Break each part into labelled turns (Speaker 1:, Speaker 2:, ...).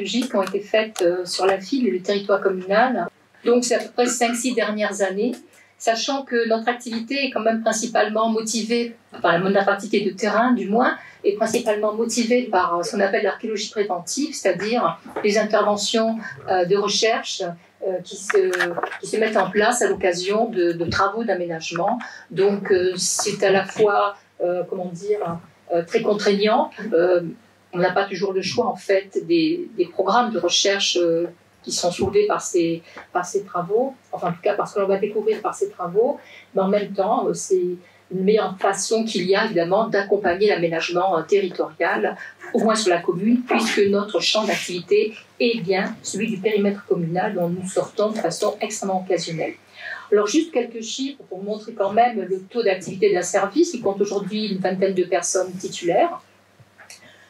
Speaker 1: archéologiques qui ont été faites sur la ville et le territoire communal. Donc c'est à peu près 5-6 dernières années, sachant que notre activité est quand même principalement motivée, enfin notre activité de terrain du moins, est principalement motivée par ce qu'on appelle l'archéologie préventive, c'est-à-dire les interventions de recherche qui se mettent en place à l'occasion de travaux d'aménagement. Donc c'est à la fois, très contraignant. On n'a pas toujours le choix en fait des programmes de recherche qui sont soulevés par ces travaux, enfin en tout cas parce que l'on va découvrir par ces travaux, mais en même temps c'est une meilleure façon qu'il y a évidemment d'accompagner l'aménagement territorial, au moins sur la commune, puisque notre champ d'activité est bien celui du périmètre communal dont nous sortons de façon extrêmement occasionnelle. Alors juste quelques chiffres pour montrer quand même le taux d'activité d'un service qui compte aujourd'hui une vingtaine de personnes titulaires.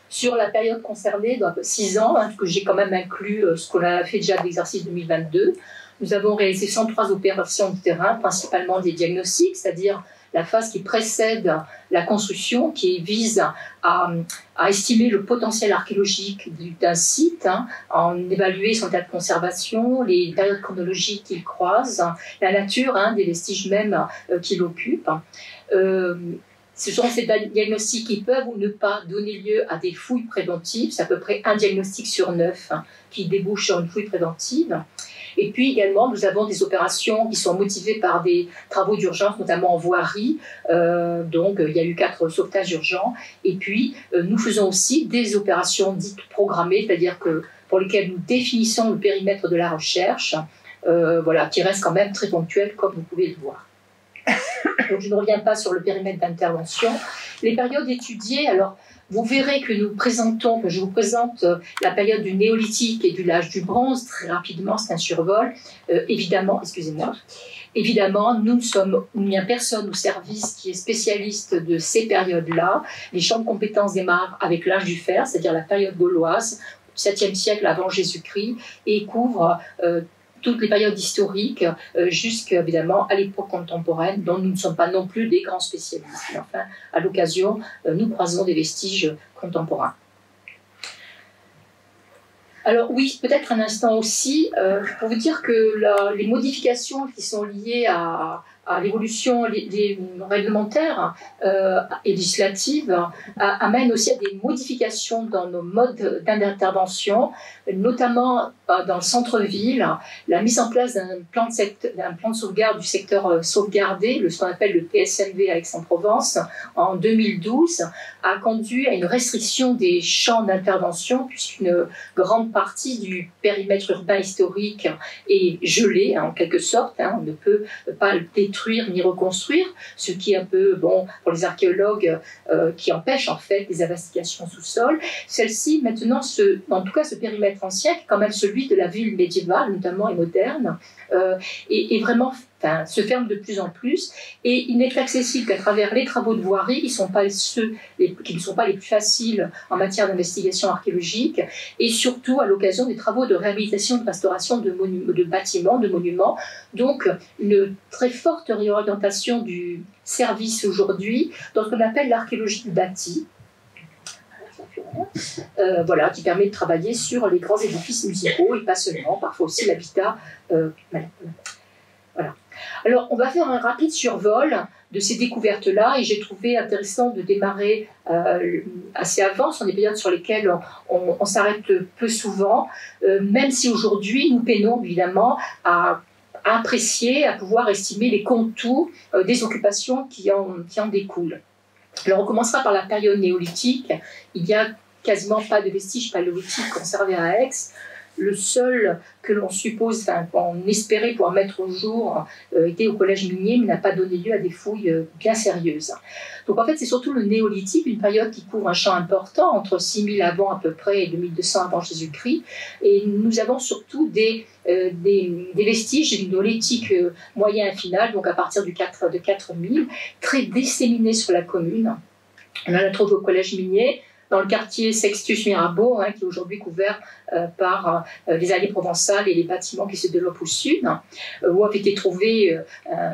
Speaker 1: Sur la période concernée, donc 6 ans, que j'ai quand même inclus ce qu'on a fait déjà de l'exercice 2022, nous avons réalisé 103 opérations de terrain, principalement des diagnostics, c'est-à-dire la phase qui précède la construction, qui vise à estimer le potentiel archéologique d'un site, en évaluer son état de conservation, les périodes chronologiques qu'il croise, la nature des vestiges même qu'il occupe. Ce sont ces diagnostics qui peuvent ou ne pas donner lieu à des fouilles préventives. C'est à peu près un diagnostic sur 9 qui débouche sur une fouille préventive. Et puis également, nous avons des opérations qui sont motivées par des travaux d'urgence, notamment en voirie. Donc, il y a eu 4 sauvetages urgents. Et puis, nous faisons aussi des opérations dites programmées, c'est-à-dire que pour lesquelles nous définissons le périmètre de la recherche, qui reste quand même très ponctuel, comme vous pouvez le voir. Donc, je ne reviens pas sur le périmètre d'intervention. Les périodes étudiées, alors, vous verrez que je vous présente la période du néolithique et de l'âge du bronze très rapidement, c'est un survol. Évidemment, il n'y a personne au service qui est spécialiste de ces périodes-là. Les champs de compétences démarrent avec l'âge du fer, c'est-à-dire la période gauloise, 7e siècle avant Jésus-Christ, et couvrent toutes les périodes historiques, jusqu'évidemment à l'époque contemporaine, dont nous ne sommes pas non plus des grands spécialistes. Mais enfin, à l'occasion, nous croisons des vestiges contemporains. Alors oui, peut-être un instant aussi, pour vous dire que les modifications qui sont liées à l'évolution réglementaire et législative amènent aussi à des modifications dans nos modes d'intervention, notamment dans le centre-ville, la mise en place d'un plan de sauvegarde du secteur sauvegardé, ce qu'on appelle le PSMV à Aix-en-Provence, en 2012, a conduit à une restriction des champs d'intervention, puisqu'une grande partie du périmètre urbain historique est gelé, en quelque sorte. On ne peut pas le détruire ni reconstruire, ce qui est un peu, pour les archéologues, qui empêche en fait les investigations sous-sol. Celle-ci, maintenant, en tout cas ce périmètre ancien, qui est quand même celui de la ville médiévale, notamment et moderne, est vraiment se ferme de plus en plus, et il n'est accessible qu'à travers les travaux de voirie qui ne sont pas les plus faciles en matière d'investigation archéologique, et surtout à l'occasion des travaux de réhabilitation, de restauration de bâtiments, de monuments. Donc une très forte réorientation du service aujourd'hui dans ce qu'on appelle l'archéologie du bâti, qui permet de travailler sur les grands édifices municipaux et pas seulement, parfois aussi l'habitat. Voilà. Alors, on va faire un rapide survol de ces découvertes-là, et j'ai trouvé intéressant de démarrer assez avant, ce sont des périodes sur lesquelles on s'arrête peu souvent, même si aujourd'hui nous peinons évidemment à apprécier, à pouvoir estimer les contours des occupations qui en découlent. Alors, on commencera par la période néolithique. Il n'y a quasiment pas de vestiges paléolithiques conservés à Aix. Le seul que l'on suppose, qu'on espérait pouvoir mettre au jour, était au collège minier, mais n'a pas donné lieu à des fouilles bien sérieuses. Donc en fait, c'est surtout le néolithique, une période qui couvre un champ important, entre 6000 avant à peu près et 2200 avant Jésus-Christ. Et nous avons surtout des vestiges du néolithique moyen et final, donc à partir de 4000, très disséminés sur la commune. On en a trouvé au collège minier, dans le quartier Sextius Mirabeau, qui est aujourd'hui couvert par les allées provençales et les bâtiments qui se développent au sud, où ont été trouvées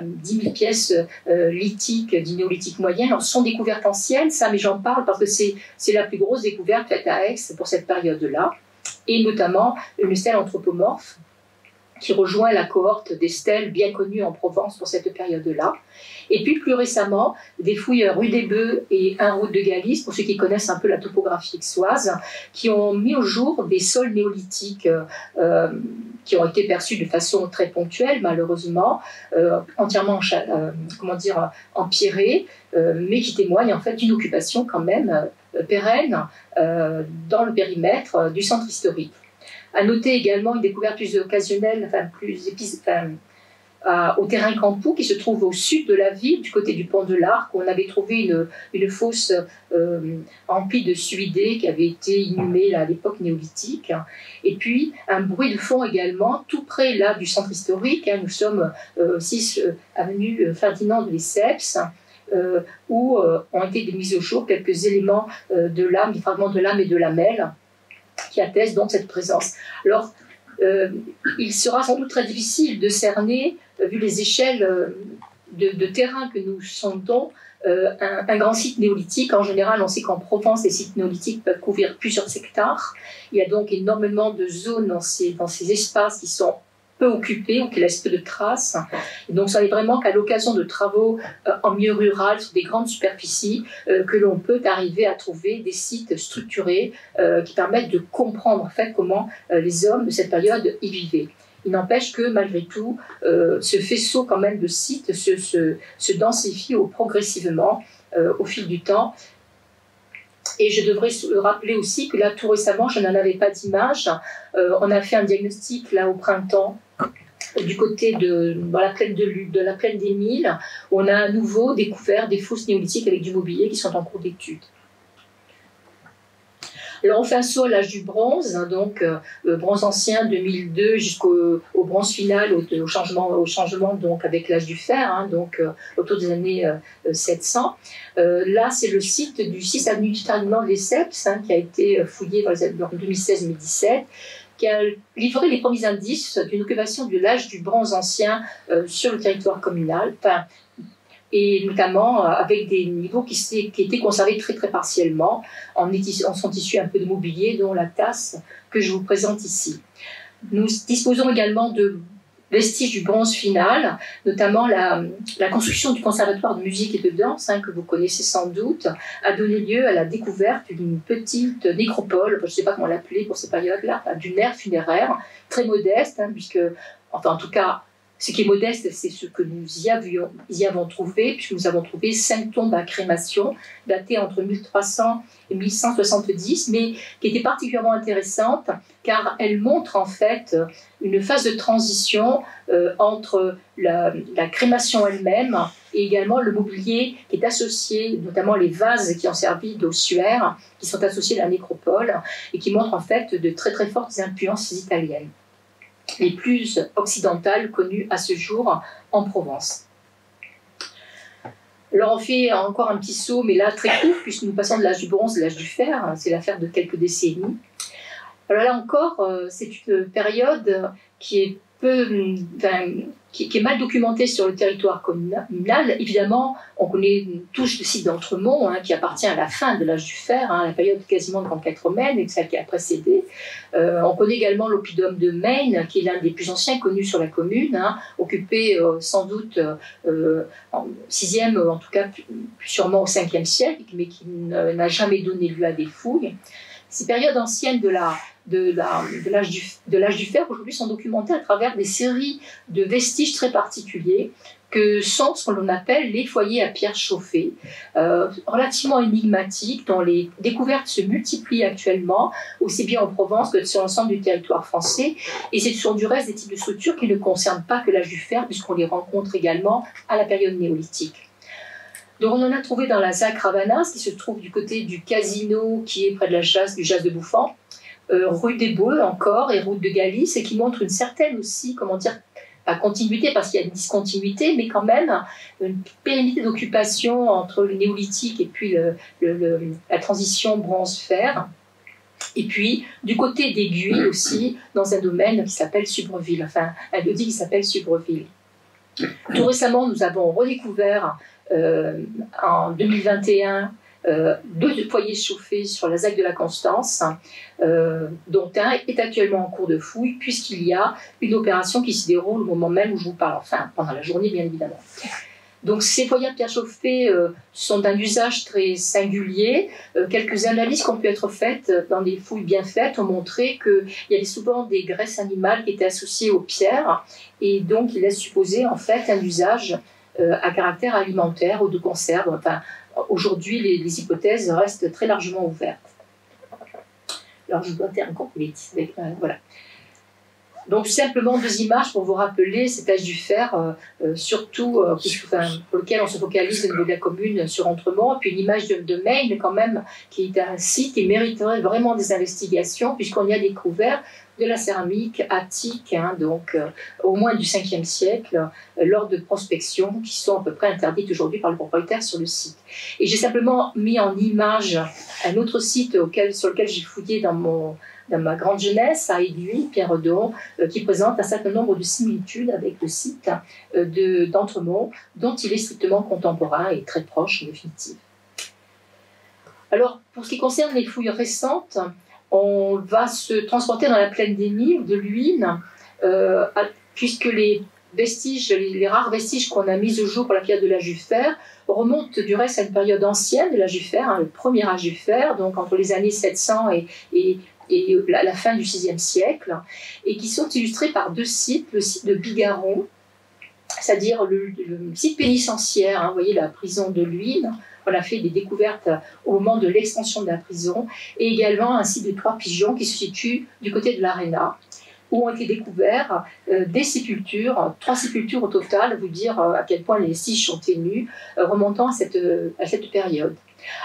Speaker 1: 10 000 pièces lithiques du néolithique moyen. Alors, ce sont des découvertes anciennes, mais j'en parle parce que c'est la plus grosse découverte faite à Aix pour cette période-là. et notamment une stèle anthropomorphe qui rejoint la cohorte des stèles bien connues en Provence pour cette période-là. Et puis plus récemment, des fouilles rue des Bœufs et un route de Galice, pour ceux qui connaissent un peu la topographie aixoise, qui ont mis au jour des sols néolithiques qui ont été perçus de façon très ponctuelle, malheureusement, entièrement empierrés, mais qui témoignent en fait d'une occupation quand même pérenne dans le périmètre du centre historique. À noter également une découverte plus occasionnelle, au terrain Campou, qui se trouve au sud de la ville, du côté du pont de l'Arc, où on avait trouvé une fosse remplie de suidés qui avait été inhumée à l'époque néolithique. Et puis un bruit de fond également, tout près là du centre historique. Nous sommes 6 avenue Ferdinand de Lesseps, où ont été mis au jour quelques éléments de l'âme, des fragments de l'âme et de lamelles, qui attestent donc cette présence. Alors, il sera sans doute très difficile de cerner, vu les échelles de terrain que nous sondons, un grand site néolithique. En général, on sait qu'en Provence, les sites néolithiques peuvent couvrir plusieurs hectares. Il y a donc énormément de zones dans ces espaces qui sont peu occupés ou qui laissent peu de traces. Et donc, ça n'est vraiment qu'à l'occasion de travaux en milieu rural, sur des grandes superficies, que l'on peut arriver à trouver des sites structurés qui permettent de comprendre en fait comment les hommes de cette période y vivaient. Il n'empêche que, malgré tout, ce faisceau quand même de sites se densifie progressivement au fil du temps. Et je devrais rappeler aussi que là, tout récemment, je n'en avais pas d'image. On a fait un diagnostic là au printemps, du côté dans la plaine de la plaine des Milles, où on a à nouveau découvert des fosses néolithiques avec du mobilier qui sont en cours d'étude. Alors on fait un saut à l'âge du bronze, donc bronze ancien 2002 jusqu'au bronze final, au changement donc avec l'âge du fer, donc autour des années 700. Là c'est le site du 6 avenue Ferdinand de Lesseps, qui a été fouillé en 2016-2017, qui a livré les premiers indices d'une occupation de l'âge du bronze ancien sur le territoire communal, et notamment avec des niveaux qui étaient conservés très très partiellement en sont issus un peu de mobilier, dont la tasse que je vous présente ici. Nous disposons également de vestiges du bronze final, notamment la construction du conservatoire de musique et de danse, que vous connaissez sans doute, a donné lieu à la découverte d'une petite nécropole, je ne sais pas comment l'appeler pour ces périodes-là, d'une aire funéraire très modeste, puisque, enfin en tout cas, ce qui est modeste, c'est ce que nous y avons trouvé, puisque nous avons trouvé 5 tombes à crémation, datées entre 1300 et 1170, mais qui étaient particulièrement intéressantes, car elles montrent en fait une phase de transition entre la crémation elle-même et également le mobilier qui est associé, notamment les vases qui ont servi d'ossuaire, qui sont associés à la nécropole, et qui montrent en fait de très très fortes influences italiennes, les plus occidentales connues à ce jour en Provence. Alors on fait encore un petit saut, mais là très court, puisque nous passons de l'âge du bronze à l'âge du fer, c'est l'affaire de quelques décennies. Alors là encore, c'est une période qui est qui est mal documentée sur le territoire communal. Évidemment, on connaît tous le site d'Entremont, qui appartient à la fin de l'âge du fer, la période quasiment de Conquête romaine, et celle qui a précédé. On connaît également l'oppidum de Maine, qui est l'un des plus anciens connus sur la commune, occupé sans doute en 6e, en tout cas sûrement au 5e siècle, mais qui n'a jamais donné lieu à des fouilles. Ces périodes anciennes de l'âge du fer aujourd'hui sont documentées à travers des séries de vestiges très particuliers que sont ce que l'on appelle les foyers à pierre chauffée, relativement énigmatiques, dont les découvertes se multiplient actuellement, aussi bien en Provence que sur l'ensemble du territoire français. Et ce sont du reste des types de structures qui ne concernent pas que l'âge du fer, puisqu'on les rencontre également à la période néolithique. Donc on en a trouvé dans la ZAC Ravanas, qui se trouve du côté du casino qui est près de la chasse du Jas de Bouffan, rue des Bœufs encore, et route de Galice, et qui montre une certaine aussi, comment dire, pas continuité parce qu'il y a une discontinuité, mais quand même une pérennité d'occupation entre le néolithique et puis la transition bronze-fer. Et puis, du côté d'Aiguille aussi, dans un domaine qui s'appelle Subreville, enfin un lieu-dit qui s'appelle Subreville. Tout récemment, nous avons redécouvert en 2021 2 foyers chauffés sur la ZAC de la Constance, dont un est actuellement en cours de fouille, puisqu'il y a une opération qui se déroule au moment même où je vous parle, enfin pendant la journée bien évidemment. Donc ces foyers à pierre chauffée sont d'un usage très singulier. Quelques analyses qui ont pu être faites dans des fouilles bien faites ont montré qu'il y avait souvent des graisses animales qui étaient associées aux pierres, et donc il laisse supposer en fait un usage à caractère alimentaire ou de conserve. Enfin, aujourd'hui, les hypothèses restent très largement ouvertes. Alors je dois terminer. Voilà. Donc simplement 2 images pour vous rappeler cet âge du fer, surtout pour lequel on se focalise au niveau de la commune sur Entremont, puis une image de Maine quand même, qui est un site qui mériterait vraiment des investigations, puisqu'on y a découvert de la céramique attique, donc au moins du 5e siècle, lors de prospections qui sont à peu près interdites aujourd'hui par le propriétaire sur le site. Et j'ai simplement mis en image un autre site sur lequel j'ai fouillé dans ma grande jeunesse, à Aiguille, Pierredon, qui présente un certain nombre de similitudes avec le site d'Entremont, dont il est strictement contemporain et très proche en définitive. Alors, pour ce qui concerne les fouilles récentes, on va se transporter dans la plaine d'Émy ou de l'Huine, puisque les rares vestiges qu'on a mis au jour pour la période de l'âge du fer remontent du reste à une période ancienne de l'âge du fer, le premier âge du fer, donc entre les années 700 et la fin du VIe siècle, et qui sont illustrés par 2 sites, le site de Bigarron, c'est-à-dire le site pénitentiaire, vous voyez la prison de l'Huine. On a fait des découvertes au moment de l'extension de la prison, et également un site de 3 pigeons qui se situe du côté de l'Aréna, où ont été découverts des sépultures, 3 sépultures au total, vous dire à quel point les vestiges sont ténus, remontant à cette période.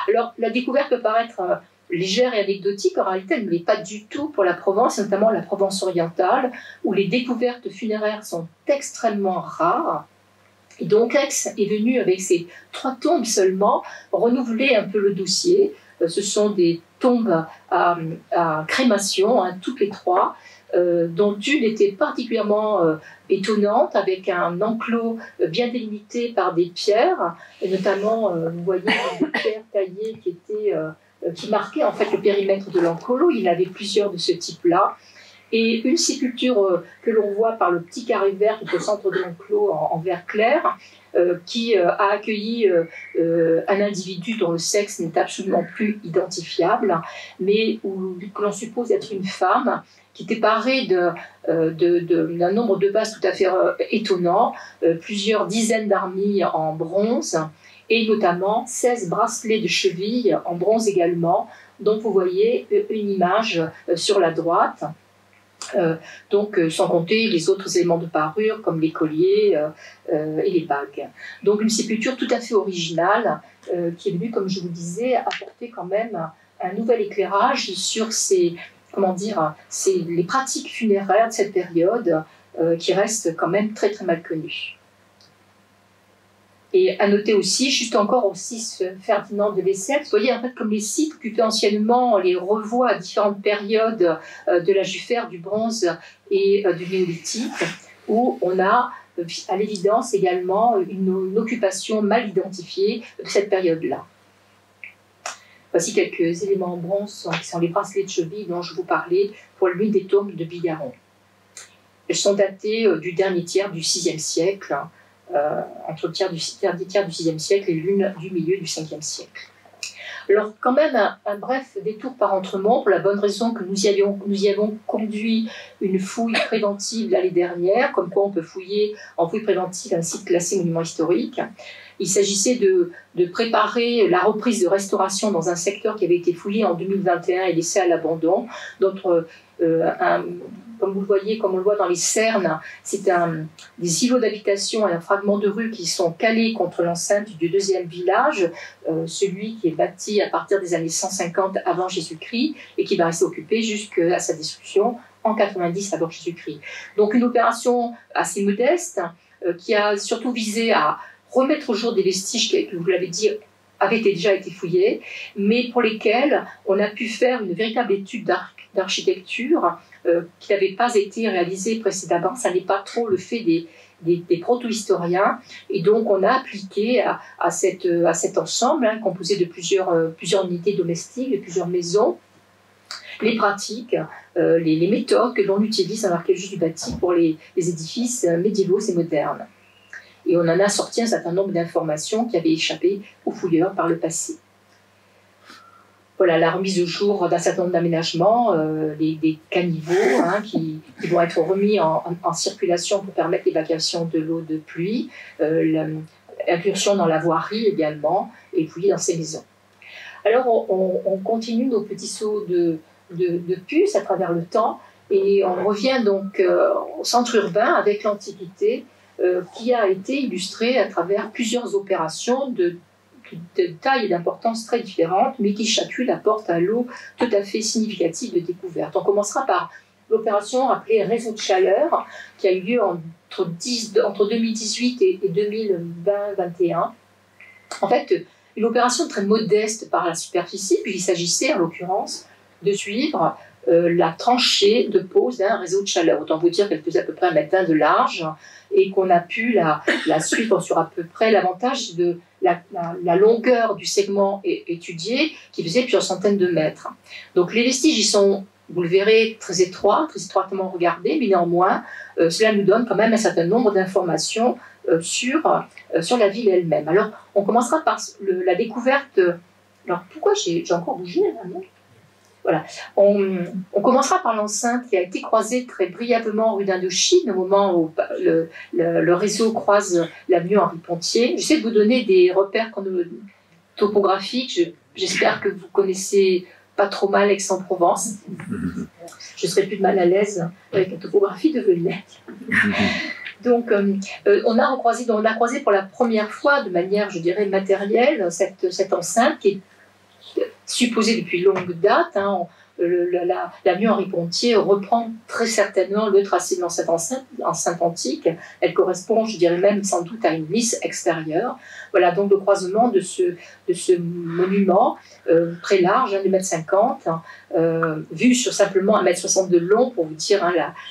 Speaker 1: Alors, la découverte peut paraître légère et anecdotique, en réalité, elle ne l'est pas du tout pour la Provence, notamment la Provence orientale, où les découvertes funéraires sont extrêmement rares. Et donc, Aix est venu avec ses 3 tombes seulement renouveler un peu le dossier. Ce sont des tombes à crémation, toutes les 3, dont une était particulièrement étonnante, avec un enclos bien délimité par des pierres, et notamment, vous voyez, des pierres taillées qui marquaient en fait le périmètre de l'enclos. Il y en avait plusieurs de ce type-là. Et une sépulture que l'on voit par le petit carré vert qui est au centre de l'enclos en vert clair, qui a accueilli un individu dont le sexe n'est absolument plus identifiable, mais que l'on suppose être une femme, qui était parée d'un nombre de vases tout à fait étonnant, plusieurs dizaines d'armilles en bronze, et notamment 16 bracelets de cheville en bronze également, dont vous voyez une image sur la droite. Donc sans compter les autres éléments de parure comme les colliers et les bagues. Donc une sépulture tout à fait originale qui est venue, comme je vous disais, apporter quand même un nouvel éclairage sur les pratiques funéraires de cette période qui restent quand même très très mal connues. Et à noter aussi, juste encore au 6 Ferdinand de Lesseps, vous voyez en fait comme les sites occupés anciennement, on les revoit à différentes périodes de l'âge du fer, du bronze et du néolithique, où on a à l'évidence également une occupation mal identifiée de cette période-là. Voici quelques éléments en bronze qui sont les bracelets de cheville dont je vous parlais pour l'une des tombes de Bigarron. Elles sont datées du dernier tiers du VIe siècle, entre le dernier tiers du VIe siècle et l'une du milieu du Ve siècle. Alors quand même un bref détour par Entremont, pour la bonne raison que nous y avons conduit une fouille préventive l'année dernière, comme quoi on peut fouiller en fouille préventive un site classé monument historique. Il s'agissait de préparer la reprise de restauration dans un secteur qui avait été fouillé en 2021 et laissé à l'abandon. Comme vous le voyez, comme on le voit dans les cernes, c'est des îlots d'habitation et un fragment de rue qui sont calés contre l'enceinte du 2e village, celui qui est bâti à partir des années 150 avant Jésus-Christ et qui va rester occupé jusqu'à sa destruction en 90 avant Jésus-Christ. Donc une opération assez modeste qui a surtout visé à remettre au jour des vestiges qui, vous l'avez dit, avaient déjà été fouillés, mais pour lesquels on a pu faire une véritable étude d'architecture qui n'avait pas été réalisée précédemment. Ça n'est pas trop le fait des proto-historiens. Et donc, on a appliqué à cet ensemble, composé de plusieurs unités domestiques, de plusieurs maisons, les pratiques, les méthodes que l'on utilise dans l'archéologie du bâti pour les édifices médiévaux et modernes. Et on en a sorti un certain nombre d'informations qui avaient échappé aux fouilleurs par le passé. Voilà, la remise au jour d'un certain nombre d'aménagements, des caniveaux qui vont être remis en circulation pour permettre l'évacuation de l'eau de pluie, l'incursion dans la voirie également, et puis dans ces maisons. Alors on continue nos petits sauts de puces à travers le temps, et on revient donc au centre urbain avec l'Antiquité, qui a été illustrée à travers plusieurs opérations de taille et d'importance très différentes, mais qui chacune apporte un lot tout à fait significatif de découvertes. On commencera par l'opération appelée réseau de chaleur, qui a eu lieu entre 2018 et 2020-2021. En fait, une opération très modeste par la superficie, puisqu'il s'agissait en l'occurrence de suivre la tranchée de pose d'un réseau de chaleur. Autant vous dire qu'elle faisait à peu près 1,20 m de large, et qu'on a pu la suivre sur à peu près l'avantage de la longueur du segment étudié, qui faisait plusieurs centaines de mètres. Donc les vestiges, ils sont, vous le verrez, très étroitement regardés, mais néanmoins, cela nous donne quand même un certain nombre d'informations sur la ville elle-même. Alors, on commencera par la découverte. Alors, pourquoi j'ai encore bougé là, non ? Voilà. On commencera par l'enceinte qui a été croisée très brièvement rue d'Indochine au moment où le réseau croise l'avenue Henri Pontier. J'essaie de vous donner des repères topographiques. J'espère que vous connaissez pas trop mal Aix-en-Provence. Je serai plus de mal à l'aise avec la topographie de Venelle. Donc, on a croisé pour la première fois, de manière, je dirais, matérielle, cette enceinte qui est supposée depuis longue date. L'avenue Henri Pontier reprend très certainement le tracé de cette enceinte antique. Elle correspond, je dirais même, sans doute à une lisse extérieure. Voilà donc le croisement de ce monument très large, 2,50 m, vu sur simplement 1,60 m de long, pour vous dire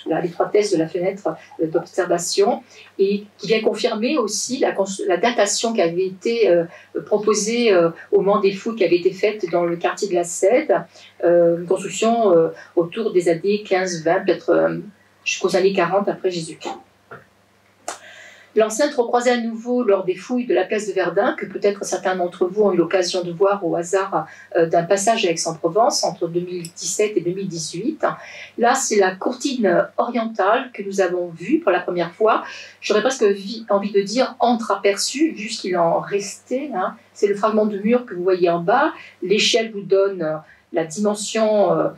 Speaker 1: l'étroitesse de la fenêtre d'observation, et qui vient confirmer aussi la datation qui avait été proposée au moment des fouilles qui avaient été faites dans le quartier de la Cède, une construction autour des années 15-20, peut-être jusqu'aux années 40 après Jésus-Christ. L'enceinte recroisée à nouveau lors des fouilles de la place de Verdun, que peut-être certains d'entre vous ont eu l'occasion de voir au hasard d'un passage à Aix-en-Provence entre 2017 et 2018. Là, c'est la courtine orientale que nous avons vue pour la première fois. J'aurais presque envie de dire entreaperçue, vu ce qu'il en restait. C'est le fragment de mur que vous voyez en bas. L'échelle vous donne la dimension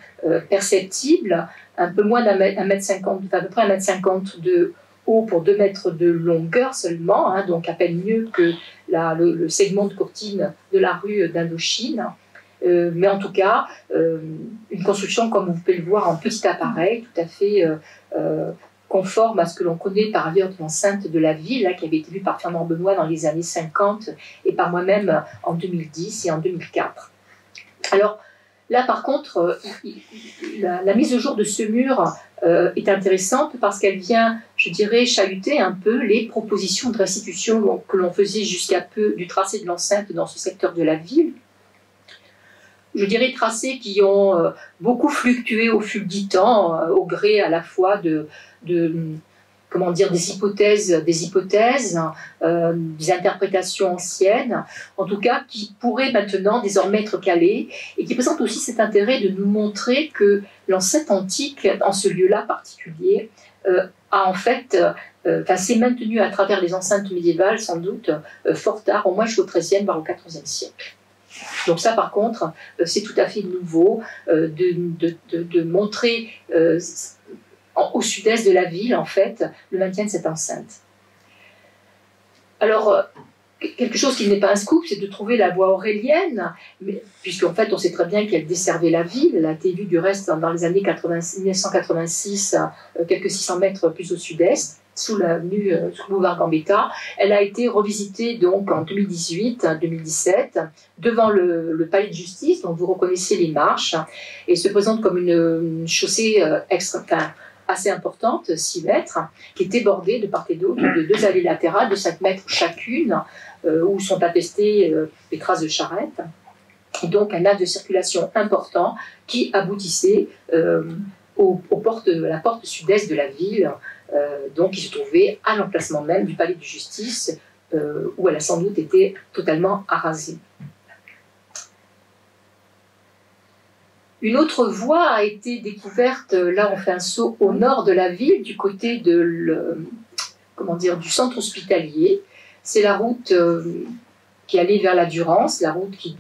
Speaker 1: perceptible, un peu moins d'1,50 m, à peu près 1,50 m de haut pour 2 mètres de longueur seulement, donc à peine mieux que le segment de courtine de la rue d'Indochine. Mais en tout cas, une construction, comme vous pouvez le voir, en petit appareil, tout à fait conforme à ce que l'on connaît par ailleurs de l'enceinte de la ville, qui avait été vue par Fernand Benoît dans les années 50 et par moi-même en 2010 et en 2004. Alors, là, par contre, la mise au jour de ce mur est intéressante parce qu'elle vient, je dirais, chahuter un peu les propositions de restitution que l'on faisait jusqu'à peu du tracé de l'enceinte dans ce secteur de la ville. Je dirais tracés qui ont beaucoup fluctué au fil du temps, au gré à la fois des hypothèses, des interprétations anciennes, en tout cas qui pourraient maintenant désormais être calées, et qui présentent aussi cet intérêt de nous montrer que l'enceinte antique, dans ce lieu-là particulier, a en fait s'est maintenue à travers les enceintes médiévales, sans doute, fort tard, au moins jusqu'au XIIIe, voire au XIVe siècle. Donc ça, par contre, c'est tout à fait nouveau de montrer au sud-est de la ville, en fait, le maintien de cette enceinte. Alors, quelque chose qui n'est pas un scoop, c'est de trouver la voie aurélienne, puisqu'en fait, on sait très bien qu'elle desservait la ville. Elle a été vue, du reste, dans les années 1986, quelques 600 mètres plus au sud-est, sous l'avenue, sous le boulevard Gambetta. Elle a été revisitée donc en 2018-2017 devant le palais de justice, dont vous reconnaissez les marches, et se présente comme une chaussée assez importante, 6 mètres, qui était bordée de part et d'autre de 2 allées latérales de 5 mètres chacune, où sont attestées les traces de charrettes. Et donc un axe de circulation important qui aboutissait la porte sud-est de la ville, donc qui se trouvait à l'emplacement même du palais de justice, où elle a sans doute été totalement arasée. Une autre voie a été découverte, là on fait un saut au nord de la ville, du côté du centre hospitalier. C'est la route qui allait vers la Durance, la route qui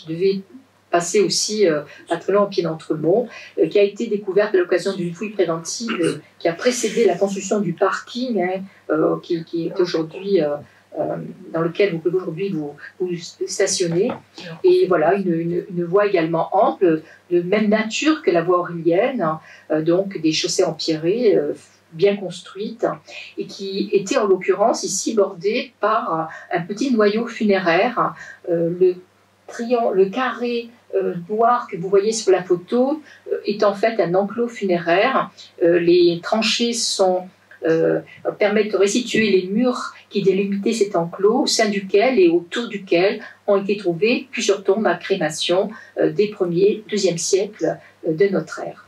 Speaker 1: devait passer aussi pas très loin au pied d'Entremont, qui a été découverte à l'occasion d'une fouille préventive qui a précédé la construction du parking, qui est aujourd'hui... dans lequel vous pouvez aujourd'hui vous stationner. Et voilà, une voie également ample, de même nature que la voie aurélienne, donc des chaussées empierrées, bien construites, et qui était en l'occurrence ici bordée par un petit noyau funéraire. Le carré noir que vous voyez sur la photo est en fait un enclos funéraire. Les tranchées permettent de restituer les murs qui délimitaient cet enclos, au sein duquel et autour duquel ont été trouvées plusieurs tombes à crémation des 1er, 2e siècles de notre ère.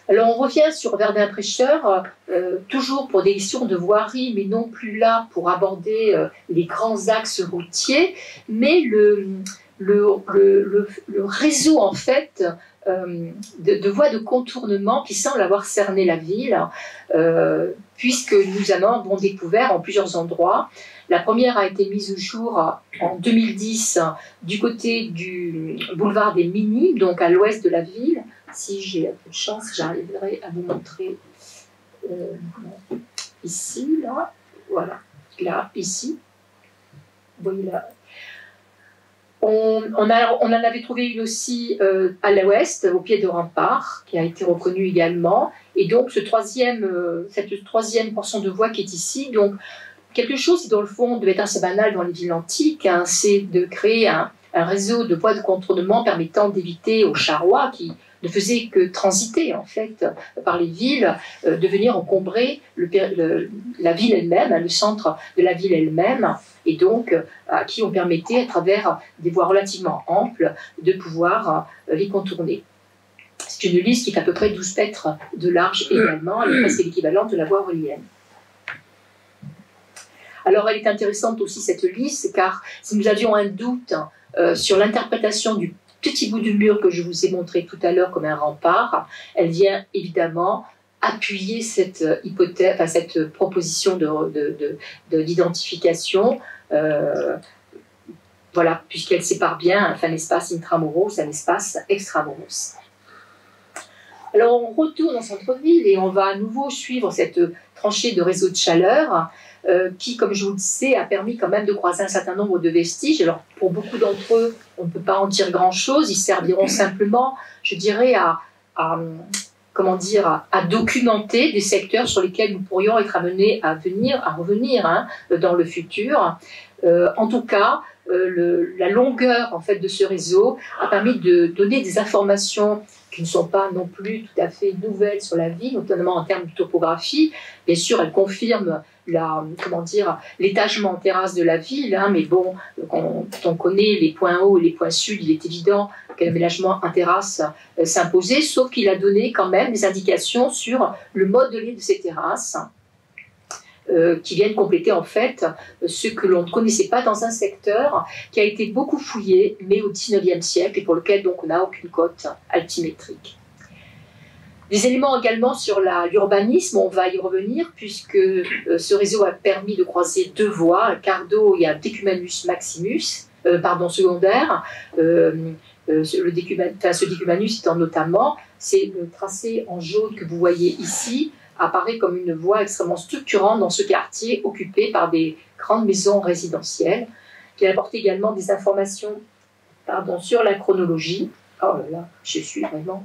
Speaker 1: Alors on revient sur Verdun-Prêcheur, toujours pour des questions de voirie, mais non plus là pour aborder les grands axes routiers, mais le réseau en fait de voies de contournement qui semblent avoir cerné la ville, puisque nous en avons découvert en plusieurs endroits. La première a été mise au jour en 2010 du côté du boulevard des Minimes, donc à l'ouest de la ville. Si j'ai un peu de chance, j'arriverai à vous montrer ici, là, voilà, là, ici. Vous voyez là. On en avait trouvé une aussi à l'ouest, au pied de rempart, qui a été reconnue également. Et donc, cette troisième portion de voie qui est ici, donc quelque chose qui, dans le fond, devait être assez banal dans les villes antiques, hein, c'est de créer un réseau de voies de contournement permettant d'éviter aux charrois, qui ne faisaient que transiter, en fait, par les villes, de venir encombrer la ville elle-même, le centre de la ville elle-même, et donc à qui on permettait, à travers des voies relativement amples, de pouvoir les contourner. C'est une liste qui est à peu près 12 mètres de large également, elle est presque l'équivalent de la voie aurélienne. Alors elle est intéressante aussi cette liste, car si nous avions un doute sur l'interprétation du petit bout de mur que je vous ai montré tout à l'heure comme un rempart, elle vient évidemment appuyer cette hypothèse, enfin, cette proposition d'identification, voilà, puisqu'elle sépare bien un espace intramuros d'un espace extramuros. Alors on retourne en centre-ville et on va à nouveau suivre cette tranchée de réseau de chaleur qui, comme je vous le disais, a permis quand même de croiser un certain nombre de vestiges. Alors pour beaucoup d'entre eux, on ne peut pas en dire grand-chose, ils serviront simplement, je dirais, à documenter des secteurs sur lesquels nous pourrions être amenés à revenir hein, dans le futur. En tout cas, la longueur en fait, de ce réseau a permis de donner des informations qui ne sont pas non plus tout à fait nouvelles sur la ville, notamment en termes de topographie. Bien sûr, elles confirment l'étagement en terrasse de la ville, hein, mais bon, quand on connaît les points hauts et les points sud, il est évident que l'aménagement en terrasse s'imposait, sauf qu'il a donné quand même des indications sur le mode de l'île de ces terrasses, qui viennent compléter en fait ce que l'on ne connaissait pas dans un secteur qui a été beaucoup fouillé, mais au XIXe siècle, et pour lequel donc on n'a aucune cote altimétrique. Des éléments également sur l'urbanisme, on va y revenir, puisque ce réseau a permis de croiser 2 voies, un quart d'eau et un decumanus maximus, secondaire. Ce decumanus étant notamment, c'est le tracé en jaune que vous voyez ici, apparaît comme une voie extrêmement structurante dans ce quartier occupé par des grandes maisons résidentielles, qui apporte également des informations sur la chronologie. Oh là là, je suis vraiment...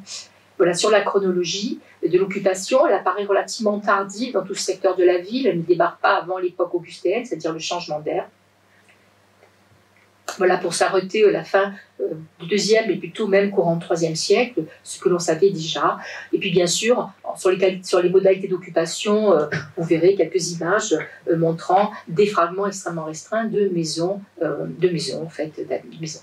Speaker 1: Voilà, sur la chronologie de l'occupation, elle apparaît relativement tardive dans tout ce secteur de la ville, elle ne démarre pas avant l'époque augustéenne, c'est-à-dire le changement d'ère. voilà, pour s'arrêter à la fin du deuxième et plutôt même courant du IIIe siècle, ce que l'on savait déjà. Et puis bien sûr, sur les modalités d'occupation, vous verrez quelques images montrant des fragments extrêmement restreints de maisons, en fait, de maisons.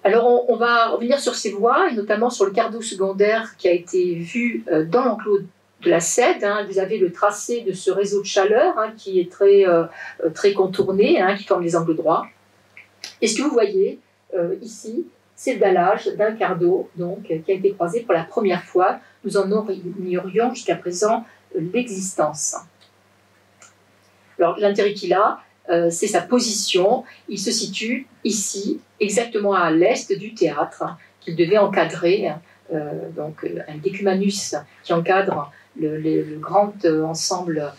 Speaker 1: Alors on va revenir sur ces voies, et notamment sur le quart d'eau secondaire qui a été vu dans l'enclos de la Cède. Vous avez le tracé de ce réseau de chaleur qui est très contourné, qui forme les angles droits. Et ce que vous voyez ici, c'est le dallage d'un quart d'eau qui a été croisé pour la première fois. Nous en ignorions jusqu'à présent l'existence. Alors l'intérêt qu'il a, c'est sa position. Il se situe ici, exactement à l'est du théâtre, qu'il devait encadrer. Donc un décumanus qui encadre le grand ensemble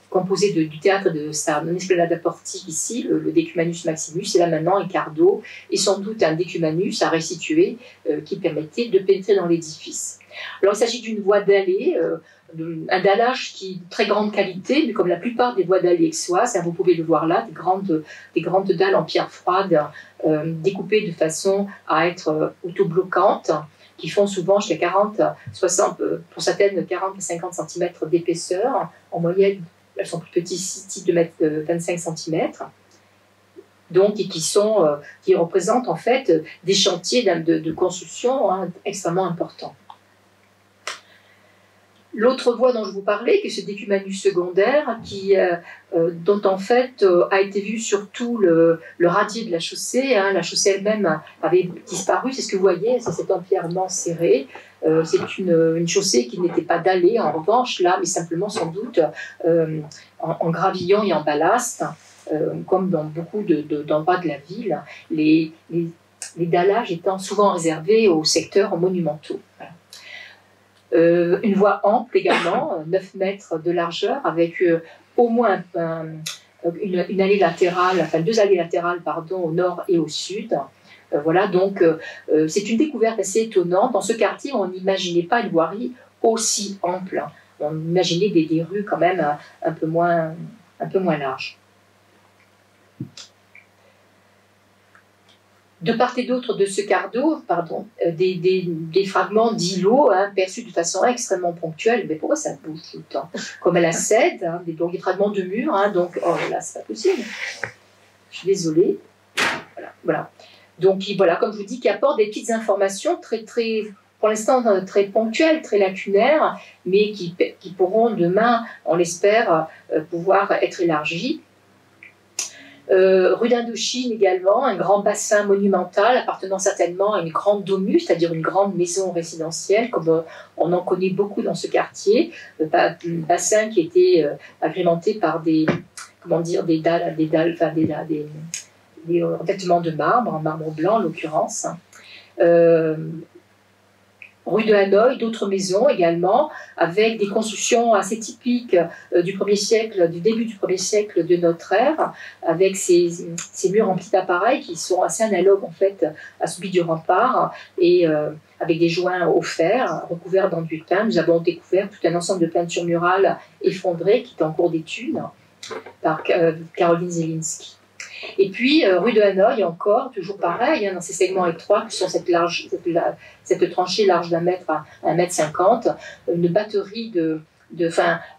Speaker 1: composé du théâtre de sa esplanade portique ici, le décumanus maximus, et là maintenant un quart d'eau, et sans doute un décumanus à restituer qui permettait de pénétrer dans l'édifice. Alors il s'agit d'une voie dallée, un dallage qui est de très grande qualité, mais comme la plupart des voies dallées aixoises, vous pouvez le voir là, des grandes dalles en pierre froide, découpées de façon à être autobloquantes, qui font souvent jusqu'à 40, 60, pour certaines 40 à 50 cm d'épaisseur. En moyenne, elles sont plus petites ici de 25 cm. Donc, et qui représentent en fait des chantiers de construction extrêmement importants. L'autre voie dont je vous parlais, qui est ce décumanus secondaire, dont en fait a été vu surtout le radier de la chaussée. La chaussée elle-même avait disparu, c'est ce que vous voyez, c'est cet empierrement serré. C'est une chaussée qui n'était pas dallée, en revanche, là, mais simplement sans doute en gravillon et en ballast, comme dans beaucoup d'endroits de la ville, les dallages étant souvent réservés aux secteurs monumentaux. Voilà. Une voie ample également, 9 mètres de largeur, avec au moins une allée latérale, enfin 2 allées latérales, pardon, au nord et au sud. Voilà, donc c'est une découverte assez étonnante. Dans ce quartier, on n'imaginait pas une voirie aussi ample. On imaginait des rues quand même un peu moins larges. De part et d'autre de ce quart d'eau, des fragments d'îlots perçus de façon extrêmement ponctuelle. Mais pourquoi ça bouge tout le temps? Comme à la Cède, donc des fragments de murs. Donc, oh là, c'est pas possible. Je suis désolée. Voilà. Donc, voilà, comme je vous dis, qui apporte des petites informations très, pour l'instant, très ponctuelles, très lacunaires, mais qui pourront demain, on l'espère, pouvoir être élargies. Rue d'Indochine également, un grand bassin monumental appartenant certainement à une grande domus, c'est-à-dire une grande maison résidentielle, comme on en connaît beaucoup dans ce quartier. Un bassin qui était agrémenté par des revêtements de marbre, en marbre blanc en l'occurrence. Rue de Hanoï, d'autres maisons également, avec des constructions assez typiques du début du 1er siècle de notre ère, avec ces murs remplis d'appareils qui sont assez analogues en fait à celui du rempart, et avec des joints au fer recouverts d'enduit peint. Nous avons découvert tout un ensemble de peintures murales effondrées qui est en cours d'étude par Caroline Zielinski. Et puis, rue de Hanoï, encore, toujours pareil, dans ces segments étroits, qui sont cette tranchée large d'1 mètre à 1,50 m, une batterie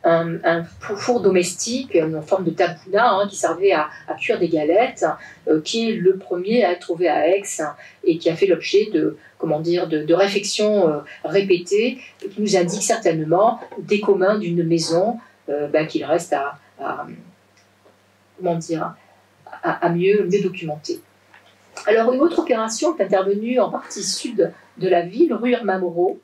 Speaker 1: un four domestique, une forme de tabouna qui servait à cuire des galettes, qui est le premier à être trouvé à Aix et qui a fait l'objet de réflexions répétées, et qui nous indique certainement des communs d'une maison qu'il reste à mieux documenter. Alors, une autre opération est intervenue en partie sud de la ville, rue Irma-Moreau.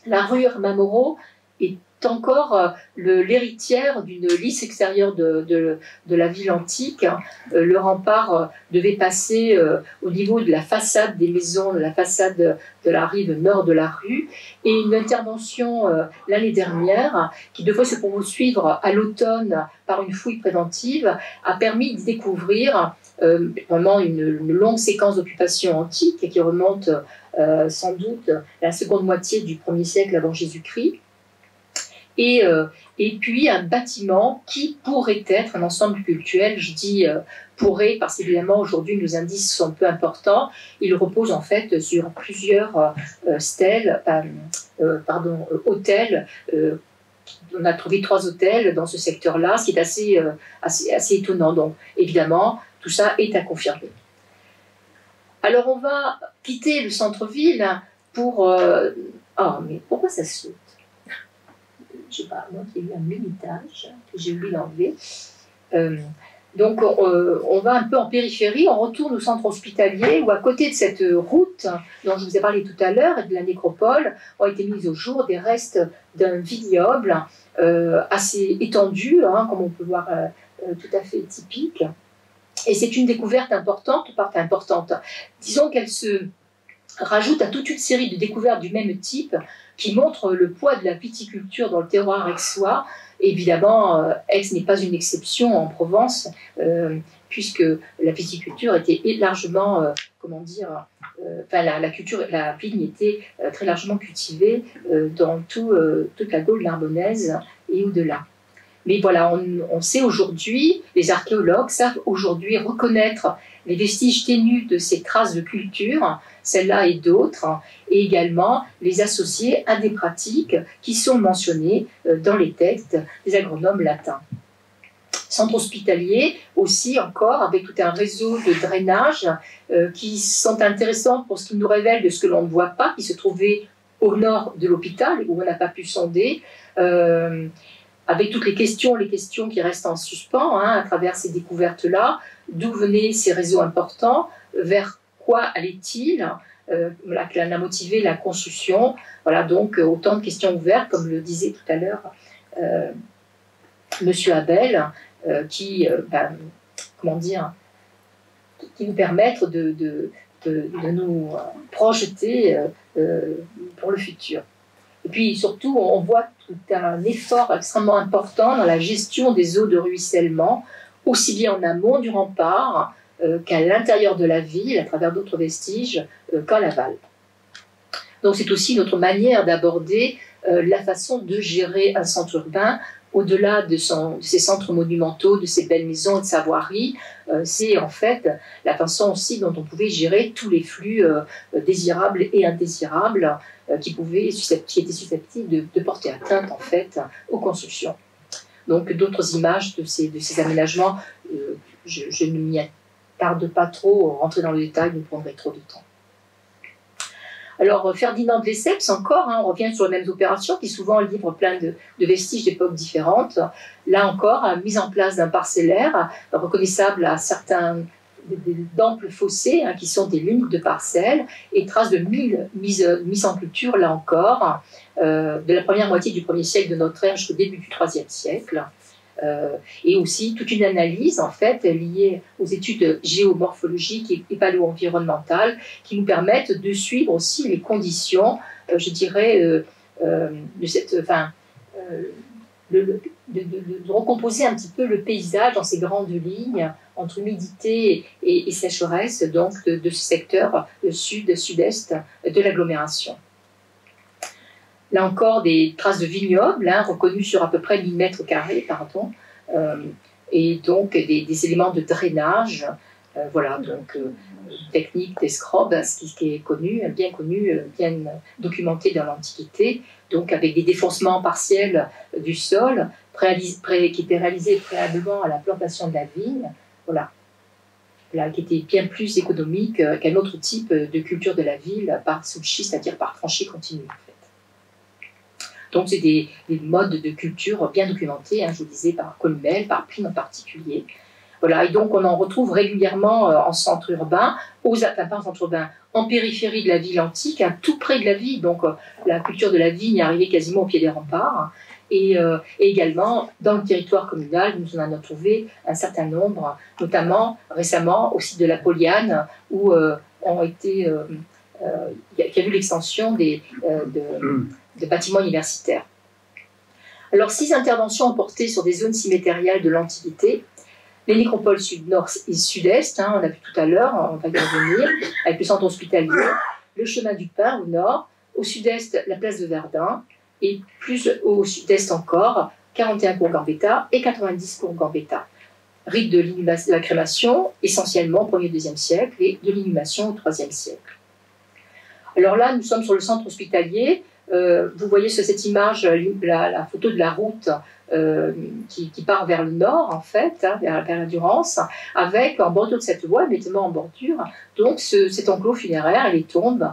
Speaker 1: La rue Irma-Moreau est encore l'héritière d'une lisse extérieure de la ville antique. Le rempart devait passer au niveau de la façade des maisons, de la façade de la rive nord de la rue, et une intervention l'année dernière, qui devrait se poursuivre à l'automne par une fouille préventive, a permis de découvrir vraiment une longue séquence d'occupation antique qui remonte sans doute à la seconde moitié du 1er siècle avant Jésus-Christ, et puis un bâtiment qui pourrait être un ensemble cultuel. Je dis pourrait parce qu'évidemment aujourd'hui nos indices sont peu importants. Il repose en fait sur plusieurs hôtels. On a trouvé 3 hôtels dans ce secteur-là, ce qui est assez étonnant. Donc évidemment, tout ça est à confirmer. Alors on va quitter le centre-ville pour... Ah, mais pourquoi ça saute? Je ne sais pas, moi il y a eu un limitage que j'ai oublié d'enlever. Donc on va un peu en périphérie, on retourne au centre hospitalier où à côté de cette route dont je vous ai parlé tout à l'heure et de la nécropole ont été mis au jour des restes d'un vignoble assez étendu, hein, comme on peut voir tout à fait typique. Et c'est une découverte importante. Disons qu'elle se rajoute à toute une série de découvertes du même type qui montrent le poids de la viticulture dans le terroir aixois. Évidemment, Aix n'est pas une exception en Provence, puisque la viticulture était largement, la vigne était très largement cultivée dans toute la Gaule narbonnaise et au-delà. Mais voilà, on sait aujourd'hui, les archéologues savent aujourd'hui reconnaître les vestiges ténus de ces traces de culture, celles-là et d'autres, et également les associer à des pratiques qui sont mentionnées dans les textes des agronomes latins. Centre hospitalier aussi encore, avec tout un réseau de drainage qui sont intéressants pour ce qu'ils nous révèlent de ce que l'on ne voit pas, qui se trouvait au nord de l'hôpital, où on n'a pas pu sonder, avec toutes les questions qui restent en suspens à travers ces découvertes-là. D'où venaient ces réseaux importants? Vers quoi allait-il? Quelle a motivé la construction? Voilà, donc autant de questions ouvertes, comme le disait tout à l'heure Monsieur Abel, qui nous permettent de nous projeter pour le futur. Et puis surtout, on voit tout un effort extrêmement important dans la gestion des eaux de ruissellement, aussi bien en amont du rempart qu'à l'intérieur de la ville, à travers d'autres vestiges, qu'en aval. Donc c'est aussi notre manière d'aborder la façon de gérer un centre urbain, au-delà de ses centres monumentaux, de ses belles maisons et de sa voirie. C'est en fait la façon aussi dont on pouvait gérer tous les flux désirables et indésirables qui étaient susceptibles de porter atteinte en fait aux constructions. Donc d'autres images de ces aménagements, je ne m'y attarde pas trop, rentrer dans le détail nous prendrait trop de temps. Alors Ferdinand de Lesseps encore, on revient sur les mêmes opérations qui souvent livrent plein de vestiges d'époques différentes. Là encore, mise en place d'un parcellaire reconnaissable à certains d'amples fossés qui sont des limites de parcelles et traces de mise en culture, là encore, de la première moitié du 1er siècle de notre ère jusqu'au début du 3e siècle. Et aussi toute une analyse en fait liée aux études géomorphologiques et paléo-environnementales qui nous permettent de suivre aussi les conditions, je dirais, de recomposer un petit peu le paysage dans ces grandes lignes entre humidité et sécheresse donc de ce secteur sud-est de l'agglomération. Là encore, des traces de vignobles reconnues sur à peu près 1000 mètres carrés, et donc des éléments de drainage, voilà, donc technique des scrobes, ce qui est connu, bien documenté dans l'Antiquité, donc avec des défonces partiels du sol, qui étaient réalisés préalablement à la plantation de la vigne, voilà, qui était bien plus économique qu'un autre type de culture de la ville par sulci, c'est-à-dire par tranchée continue. Donc, c'est des modes de culture bien documentés, je vous disais, par Columel, par Pline en particulier. Voilà, et donc, on en retrouve régulièrement en centre urbain, en périphérie de la ville antique, tout près de la ville. Donc, la culture de la vigne est arrivée quasiment au pied des remparts. Et également, dans le territoire communal, nous en avons trouvé un certain nombre, notamment récemment au site de la Poliane, où il y a eu l'extension de bâtiments universitaires. Alors, 6 interventions ont porté sur des zones symétériales de l'Antiquité. Les nécropoles sud, nord et sud-est, on a vu tout à l'heure, on va y revenir, avec le centre hospitalier, le chemin du Pain au nord, au sud-est, la place de Verdun, et plus au sud-est encore, 41 cours Gambetta et 90 cours Gambetta. Rite de la crémation, essentiellement au 1er et 2e siècle, et de l'inhumation au 3e siècle. Alors là, nous sommes sur le centre hospitalier. Vous voyez sur cette image la photo de la route qui part vers le nord, en fait, hein, vers la Durance, avec en bordure de cette voie, évidemment en bordure, donc cet enclos funéraire et les tombes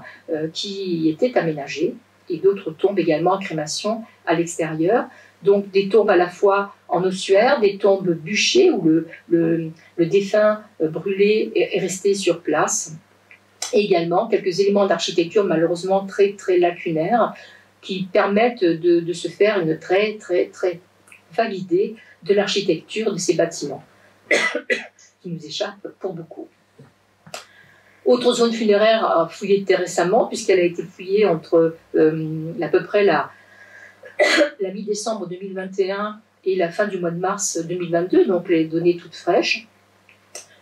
Speaker 1: qui étaient aménagées, et d'autres tombes également en crémation à l'extérieur. Donc des tombes à la fois en ossuaire, des tombes bûchées où le défunt brûlé est resté sur place, et également quelques éléments d'architecture malheureusement très, très lacunaires qui permettent de se faire une très, très, très vague idée de l'architecture de ces bâtiments, qui nous échappe pour beaucoup. Autre zone funéraire fouillée très récemment, puisqu'elle a été fouillée entre à peu près la mi-décembre 2021 et la fin du mois de mars 2022, donc les données toutes fraîches.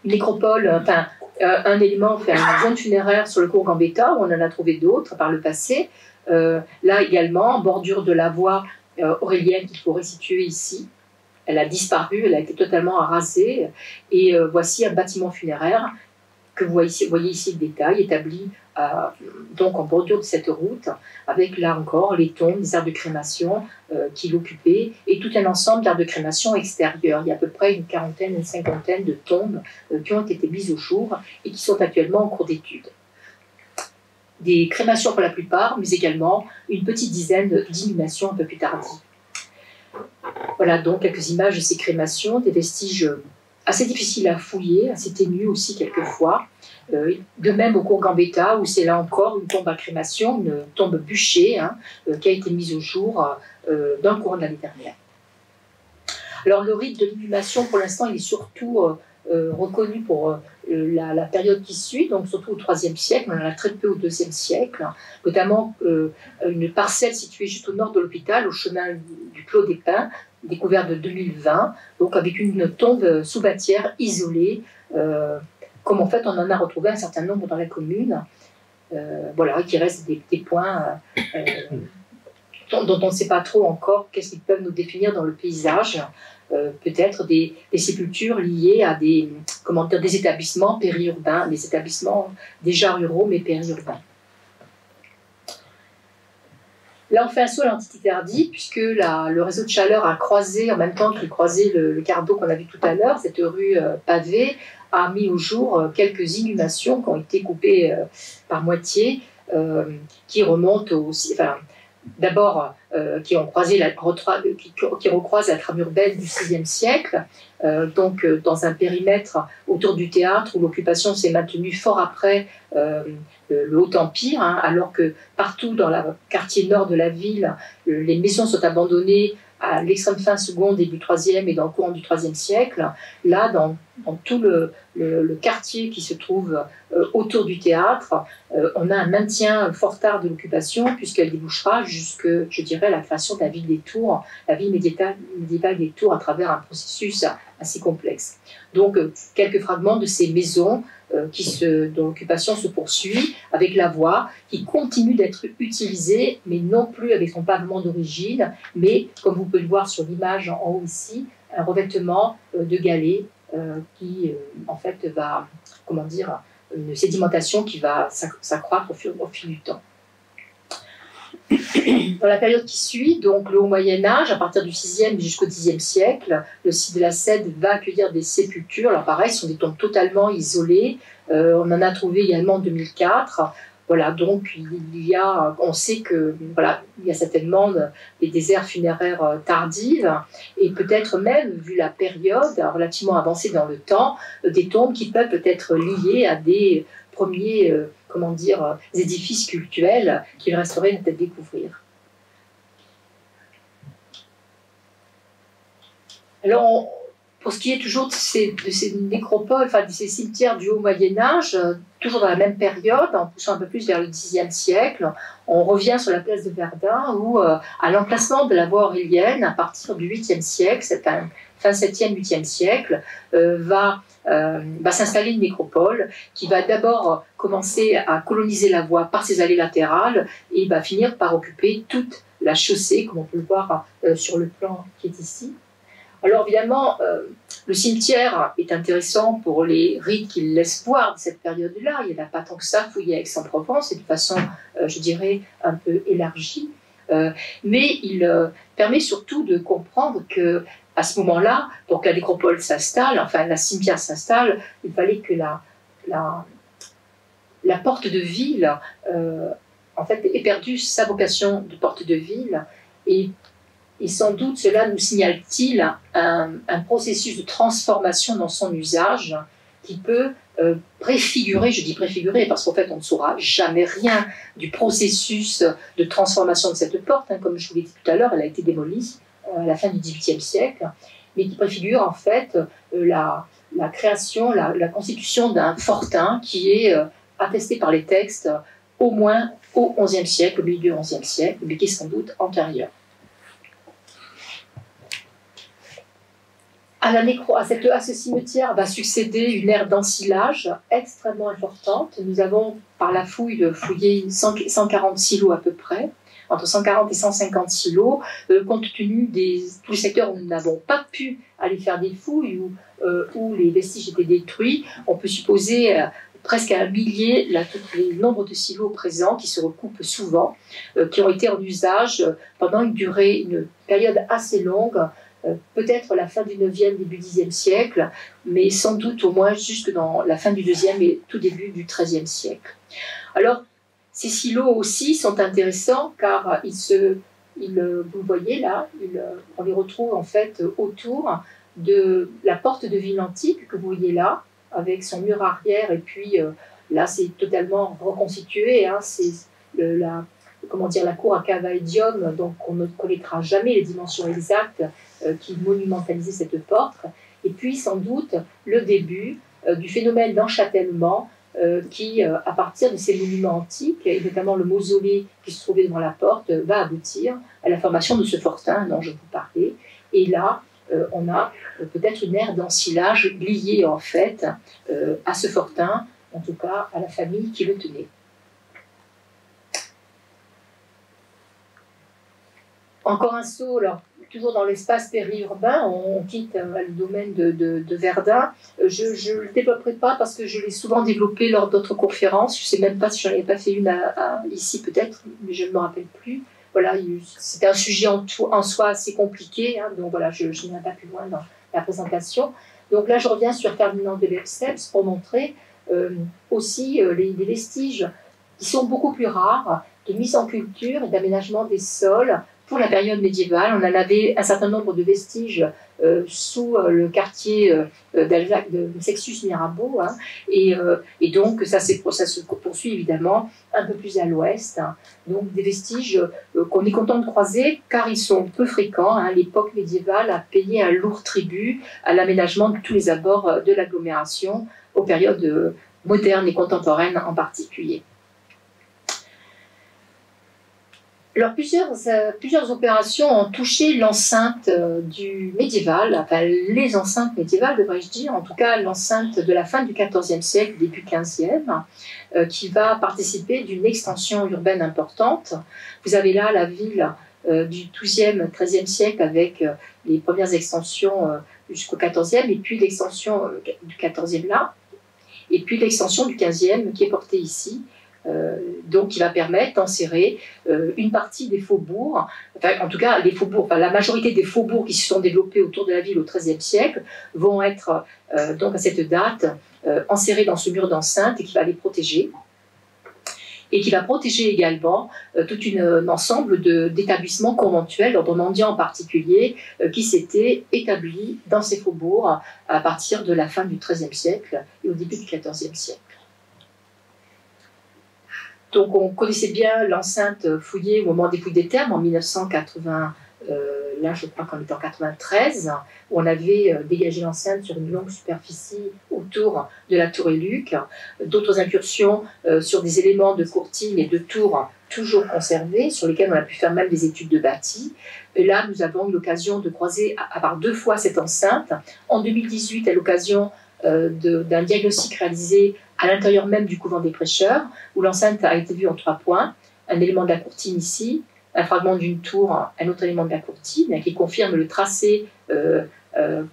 Speaker 1: Une nécropole, enfin, un élément, enfin, une zone funéraire sur le cours Gambetta, où on en a trouvé d'autres par le passé. Là également, en bordure de la voie aurélienne qu'il faut resituer ici. Elle a disparu, elle a été totalement rasée. Et voici un bâtiment funéraire que vous voyez ici le détail, établi donc en bordure de cette route, avec là encore les tombes, les aires de crémation qui l'occupaient, et tout un ensemble d'aires de crémation extérieures. Il y a à peu près une quarantaine, une cinquantaine de tombes qui ont été mises au jour et qui sont actuellement en cours d'étude. Des crémations pour la plupart, mais également une petite dizaine d'inhumations un peu plus tardives. Voilà donc quelques images de ces crémations, des vestiges assez difficiles à fouiller, assez ténus aussi quelquefois. De même au cours Gambetta, où c'est là encore une tombe à crémation, une tombe bûchée, hein, qui a été mise au jour dans le courant de l'année dernière. Alors le rite de l'inhumation, pour l'instant, il est surtout reconnu pour la période qui suit, donc surtout au IIIe siècle, on en a très peu au IIe siècle, notamment une parcelle située juste au nord de l'hôpital, au chemin du Clos des Pins, découverte de 2020, donc avec une tombe sous-bâtière isolée, comme en fait on en a retrouvé un certain nombre dans la commune, voilà, qui restent des points dont on ne sait pas trop encore qu'est-ce qu'ils peuvent nous définir dans le paysage, peut-être des sépultures liées à des établissements périurbains, des établissements déjà ruraux mais périurbains. Là, on fait un saut à l'Antiquité tardive, puisque le réseau de chaleur a croisé, en même temps qu'il croisait le cardo qu'on a vu tout à l'heure, cette rue pavée, a mis au jour quelques inhumations qui ont été coupées par moitié, qui remontent aussi, enfin, d'abord, qui recroisent la trame urbaine du VIe siècle, donc dans un périmètre autour du théâtre où l'occupation s'est maintenue fort après le Haut Empire, hein, alors que partout dans le quartier nord de la ville, les maisons sont abandonnées à l'extrême fin second, début 3e et dans le courant du 3e siècle. Là, dans tout le quartier qui se trouve autour du théâtre, on a un maintien fort tard de l'occupation, puisqu'elle débouchera jusque, je dirais, la création de la ville des Tours, la ville médiévale des Tours, à travers un processus assez complexe. Donc, quelques fragments de ces maisons dont l'occupation se poursuit, avec la voie qui continue d'être utilisée, mais non plus avec son pavement d'origine, mais, comme vous pouvez le voir sur l'image en haut ici, un revêtement de galets qui, en fait, va, comment dire, une sédimentation qui va s'accroître au fil du temps. Dans la période qui suit, donc le Haut Moyen-Âge, à partir du 6e jusqu'au 10e siècle, le site de la Cède va accueillir des sépultures. Alors pareil, ce sont des tombes totalement isolées. On en a trouvé également en 2004. Voilà, donc on sait que voilà, il y a certainement des aires funéraires tardives et peut-être même, vu la période relativement avancée dans le temps, des tombes qui peuvent peut-être liées à des premiers édifices cultuels qu'il resterait peut-être découvrir. Alors, pour ce qui est toujours de ces nécropoles, enfin de ces cimetières du Haut Moyen-Âge, toujours dans la même période, en poussant un peu plus vers le Xe siècle, on revient sur la place de Verdun, où à l'emplacement de la voie aurélienne, à partir du 8e siècle, c'est fin 7e, 8e siècle, va s'installer une nécropole qui va d'abord commencer à coloniser la voie par ses allées latérales et va finir par occuper toute la chaussée, comme on peut le voir sur le plan qui est ici. Alors évidemment, le cimetière est intéressant pour les rites qu'il laisse voir de cette période-là. Il n'y en a pas tant que ça fouillé à Aix-en-Provence, et de façon, je dirais, un peu élargie. Mais il permet surtout de comprendre que à ce moment-là, pour que la nécropole s'installe, enfin la cimetière s'installe, il fallait que la porte de ville, en fait, ait perdu sa vocation de porte de ville, et sans doute cela nous signale-t-il un processus de transformation dans son usage qui peut préfigurer, je dis préfigurer parce qu'en fait on ne saura jamais rien du processus de transformation de cette porte, hein, comme je vous l'ai dit tout à l'heure, elle a été démolie à la fin du XVIIIe siècle, mais qui préfigure en fait la création, la constitution d'un fortin qui est attesté par les textes au moins au XIe siècle, au milieu du XIe siècle, mais qui est sans doute antérieur. À ce cimetière va succéder une ère d'ensilage extrêmement importante. Nous avons, par la fouille, fouillé 140 silos à peu près, entre 140 et 150 silos, compte tenu de tous les secteurs où nous n'avons pas pu aller faire des fouilles, où les vestiges étaient détruits. On peut supposer presque à un millier le nombre de silos présents, qui se recoupent souvent, qui ont été en usage pendant une période assez longue, peut-être la fin du 9e, début 10e siècle, mais sans doute au moins jusque dans la fin du 2e et tout début du 13e siècle. Alors, ces silos aussi sont intéressants car vous le voyez là, on les retrouve en fait autour de la porte de ville antique que vous voyez là, avec son mur arrière, et puis là c'est totalement reconstitué, hein, c'est la cour à Cavaedium, donc on ne connaîtra jamais les dimensions exactes qui monumentalisait cette porte, et puis sans doute le début du phénomène d'enchâtellement qui, à partir de ces monuments antiques, et notamment le mausolée qui se trouvait devant la porte, va aboutir à la formation de ce fortin dont je vous parlais. Et là, on a peut-être une ère d'ensilage liée en fait à ce fortin, en tout cas à la famille qui le tenait. Encore un saut, alors, toujours dans l'espace périurbain, on quitte le domaine de Verdun. Je ne le développerai pas parce que je l'ai souvent développé lors d'autres conférences. Je ne sais même pas si j'en avais pas fait une ici peut-être, mais je ne me rappelle plus. Voilà, c'était un sujet en soi assez compliqué, hein, donc voilà, je n'irai pas plus loin dans la présentation. Donc là, je reviens sur Ferdinand de Lesseps pour montrer aussi les vestiges qui sont beaucoup plus rares de mise en culture et d'aménagement des sols. Pour la période médiévale, on en avait un certain nombre de vestiges sous le quartier de Sextus Mirabeau, hein, et donc ça se poursuit évidemment un peu plus à l'ouest, hein, donc des vestiges qu'on est content de croiser car ils sont peu fréquents, hein. L'époque médiévale a payé un lourd tribut à l'aménagement de tous les abords de l'agglomération, aux périodes modernes et contemporaines en particulier. Alors, plusieurs opérations ont touché l'enceinte du médiéval, enfin les enceintes médiévales, devrais-je dire, en tout cas l'enceinte de la fin du XIVe siècle, début XVe, qui va participer d'une extension urbaine importante. Vous avez là la ville du XIIe, XIIIe siècle avec les premières extensions jusqu'au XIVe, et puis l'extension du XIVe là, et puis l'extension du XVe qui est portée ici. Donc qui va permettre d'enserrer une partie des faubourgs, enfin, en tout cas les faubourgs, enfin, la majorité des faubourgs qui se sont développés autour de la ville au XIIIe siècle vont être donc à cette date enserrés dans ce mur d'enceinte et qui va les protéger. Et qui va protéger également tout un ensemble d'établissements conventuels, d'ordre mendiant en particulier, qui s'étaient établis dans ces faubourgs à partir de la fin du XIIIe siècle et au début du XIVe siècle. Donc on connaissait bien l'enceinte fouillée au moment des fouilles des Thermes en 1980, là je crois qu'on était en 93, où on avait dégagé l'enceinte sur une longue superficie autour de la tour Éluc, d'autres incursions sur des éléments de courtine et de tours toujours conservés, sur lesquels on a pu faire même des études de bâti. Et là nous avons eu l'occasion de croiser à part 2 fois cette enceinte, en 2018 à l'occasion d'un diagnostic réalisé à l'intérieur même du couvent des prêcheurs, où l'enceinte a été vue en 3 points, un élément de la courtine ici, un fragment d'une tour, un autre élément de la courtine, qui confirme le tracé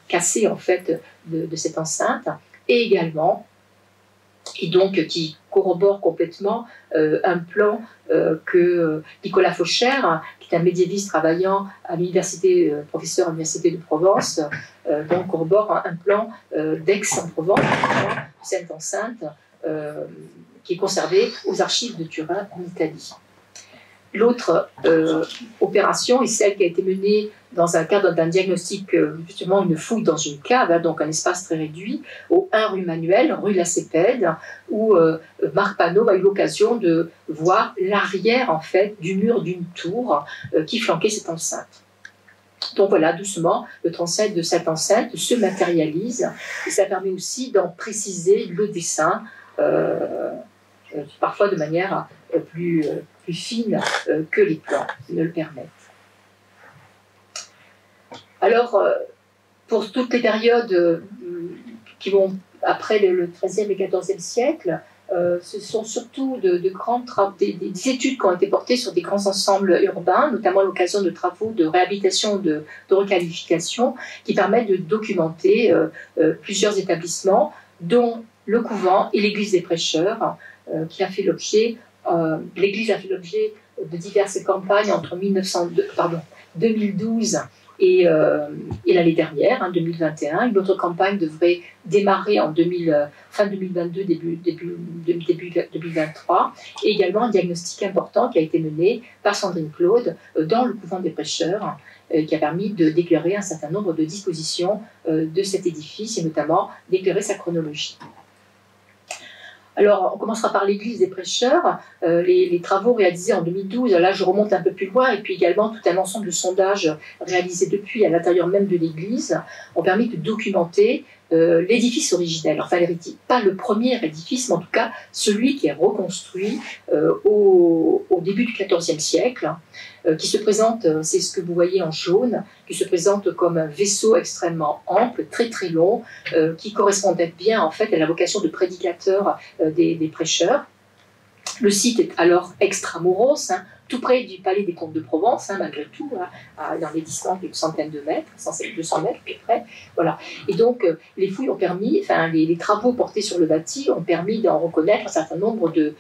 Speaker 1: cassé en fait de cette enceinte, et également, et donc qui corrobore complètement un plan que Nicolas Faucher, qui est un médiéviste travaillant à l'université, professeur à l'université de Provence, donc corrobore un plan d'Aix-en-Provence, de cette enceinte, qui est conservé aux archives de Turin en Italie. L'autre opération est celle qui a été menée dans un cadre d'un diagnostic, justement une fouille dans une cave, donc un espace très réduit, au 1 rue Manuel, rue La Cépède, où Marc Panot a eu l'occasion de voir l'arrière en fait du mur d'une tour qui flanquait cette enceinte. Donc voilà, doucement, le transept de cette enceinte se matérialise et ça permet aussi d'en préciser le dessin, parfois de manière plus fine que les plans ne le permettent. Alors, pour toutes les périodes qui vont après le XIIIe et XIVe siècle, ce sont surtout de grandes des études qui ont été portées sur des grands ensembles urbains, notamment à l'occasion de travaux de réhabilitation, de requalification, qui permettent de documenter plusieurs établissements, dont le couvent et l'église des prêcheurs, qui a fait l'objet, l'église a fait l'objet de diverses campagnes entre 2012 et l'année dernière, 2021. Une autre campagne devrait démarrer en fin 2022, début 2023. Et également un diagnostic important qui a été mené par Sandrine Claude dans le couvent des prêcheurs, qui a permis d'éclairer un certain nombre de dispositions de cet édifice et notamment d'éclairer sa chronologie. Alors, on commencera par l'église des prêcheurs. Les travaux réalisés en 2012, là je remonte un peu plus loin, et puis également tout un ensemble de sondages réalisés depuis à l'intérieur même de l'église ont permis de documenter l'édifice originel, enfin pas le premier édifice, mais en tout cas celui qui est reconstruit au début du XIVe siècle, qui se présente, c'est ce que vous voyez en jaune, qui se présente comme un vaisseau extrêmement ample, très très long, qui correspondait bien en fait à la vocation de prédicateur des prêcheurs. Le site est alors extramuros, tout près du palais des comtes de Provence, malgré tout, dans des distances d'une centaine de mètres, 200 mètres à peu près. Voilà. Et donc, les fouilles ont permis, les travaux portés sur le bâti ont permis d'en reconnaître un certain nombre de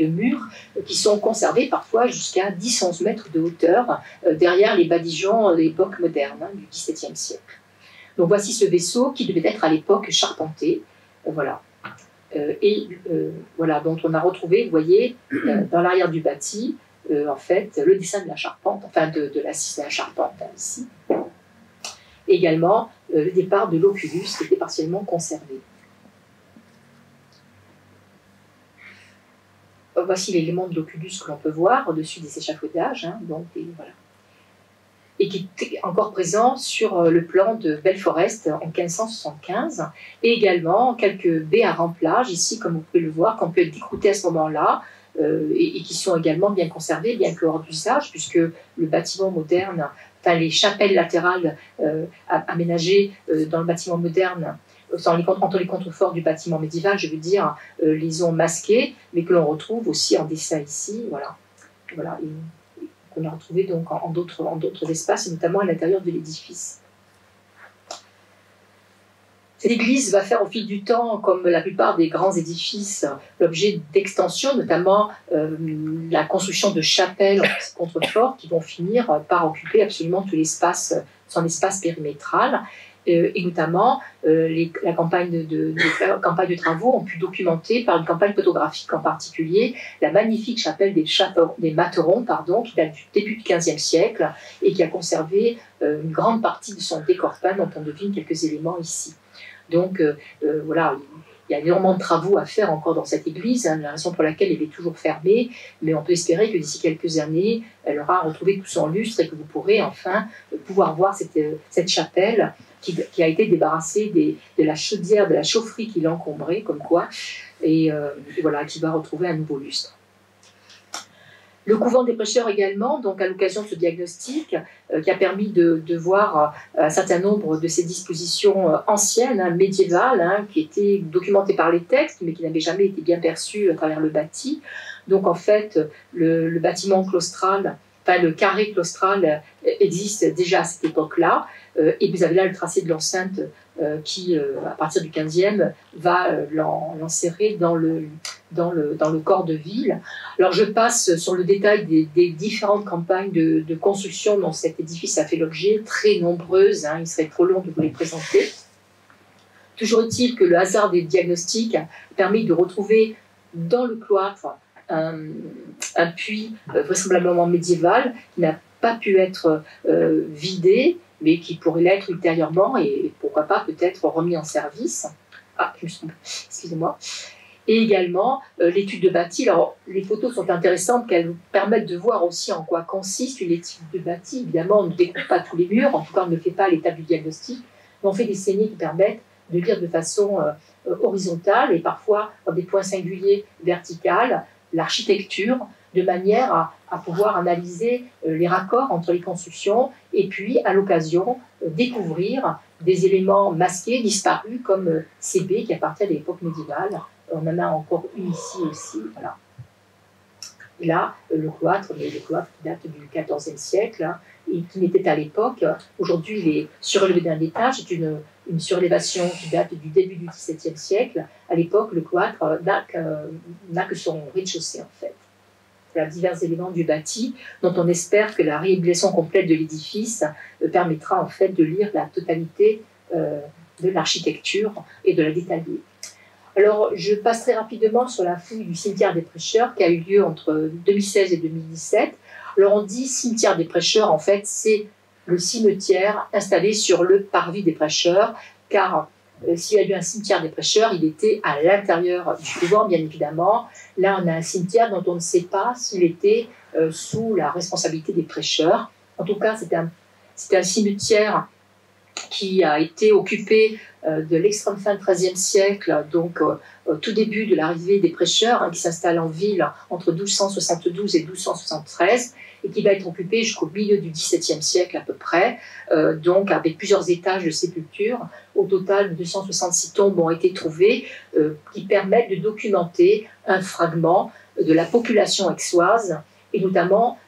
Speaker 1: murs qui sont conservés parfois jusqu'à 10-11 mètres de hauteur derrière les badigeons d'époque moderne, du XVIIe siècle. Donc, voici ce vaisseau qui devait être à l'époque charpenté. Voilà. Voilà, dont on a retrouvé, vous voyez, dans l'arrière du bâti, en fait, le dessin de la charpente, enfin de l'assise de la charpente, ici. Également, le départ de l'oculus qui était partiellement conservé. Voici l'élément de l'oculus que l'on peut voir au-dessus des échafaudages, donc, voilà. Et qui était encore présent sur le plan de Belforest en 1575, et également quelques baies à remplage, ici, comme vous pouvez le voir, qu'on peut décrouter à ce moment-là, et qui sont également bien conservées, bien que hors d'usage, puisque le bâtiment moderne, enfin les chapelles latérales aménagées dans le bâtiment moderne, entre les contreforts du bâtiment médiéval, je veux dire, les ont masqués, mais que l'on retrouve aussi en dessin ici, voilà. Voilà. Qu'on a retrouvé donc en d'autres espaces, et notamment à l'intérieur de l'édifice. Cette église va faire au fil du temps, comme la plupart des grands édifices, l'objet d'extensions, notamment la construction de chapelles en contreforts qui vont finir par occuper absolument tout l'espace, son espace périmétral. Et notamment, la campagne de travaux ont pu documenter par une campagne photographique en particulier la magnifique chapelle des Materons, qui date du début du XVe siècle et qui a conservé une grande partie de son décor peint, dont on devine quelques éléments ici. Donc voilà, il y a énormément de travaux à faire encore dans cette église, la raison pour laquelle elle est toujours fermée, mais on peut espérer que d'ici quelques années, elle aura retrouvé tout son lustre et que vous pourrez enfin pouvoir voir cette chapelle qui a été débarrassée de la chaudière, de la chaufferie qui l'encombrait, comme quoi, et voilà, qui va retrouver un nouveau lustre. Le couvent des prêcheurs également, donc à l'occasion de ce diagnostic, qui a permis de voir un certain nombre de ces dispositions anciennes, médiévales, qui étaient documentées par les textes, mais qui n'avaient jamais été bien perçues à travers le bâti. Donc en fait, le bâtiment claustral, enfin le carré claustral existe déjà à cette époque-là, et vous avez là le tracé de l'enceinte qui, à partir du 15e, va l'enserrer dans le corps de ville. Alors je passe sur le détail des différentes campagnes de construction dont cet édifice a fait l'objet, très nombreuses, hein, il serait trop long de vous les présenter. Toujours est-il que le hasard des diagnostics a permis de retrouver dans le cloître un puits vraisemblablement médiéval qui n'a pas pu être vidé, mais qui pourrait l'être ultérieurement et pourquoi pas peut-être remis en service. Ah, je me suis trompée, excusez-moi. Et également l'étude de bâti. Alors, les photos sont intéressantes, qu'elles vous permettent de voir aussi en quoi consiste une étude de bâti. Évidemment, on ne découpe pas tous les murs, en tout cas, on ne le fait pas à l'étape du diagnostic, mais on fait des saignées qui permettent de lire de façon horizontale et parfois dans des points singuliers verticales l'architecture, de manière à pouvoir analyser les raccords entre les constructions et puis, à l'occasion, découvrir des éléments masqués, disparus, comme ces baies qui appartiennent à l'époque médiévale. On en a encore une ici aussi, voilà. Et là, le cloître qui date du XIVe siècle, hein, et qui n'était à l'époque, aujourd'hui il est surélevé d'un étage, c'est une surélévation qui date du début du XVIIe siècle. À l'époque, le cloître n'a que son rez-de-chaussée, en fait. Voilà divers éléments du bâti, dont on espère que la réhabilitation complète de l'édifice permettra en fait de lire la totalité de l'architecture et de la détailler. Alors, je passerai rapidement sur la fouille du cimetière des Prêcheurs qui a eu lieu entre 2016 et 2017. Alors, on dit cimetière des Prêcheurs, en fait, c'est le cimetière installé sur le parvis des Prêcheurs, car s'il y a eu un cimetière des Prêcheurs, il était à l'intérieur du couvent, bien évidemment. Là, on a un cimetière dont on ne sait pas s'il était sous la responsabilité des Prêcheurs. En tout cas, c'est un cimetière qui a été occupé de l'extrême fin du XIIIe siècle, donc au tout début de l'arrivée des Prêcheurs, hein, qui s'installent en ville entre 1272 et 1273, et qui va être occupé jusqu'au milieu du XVIIe siècle à peu près, donc avec plusieurs étages de sépulture. Au total, 266 tombes ont été trouvées qui permettent de documenter un fragment de la population aixoise, et notamment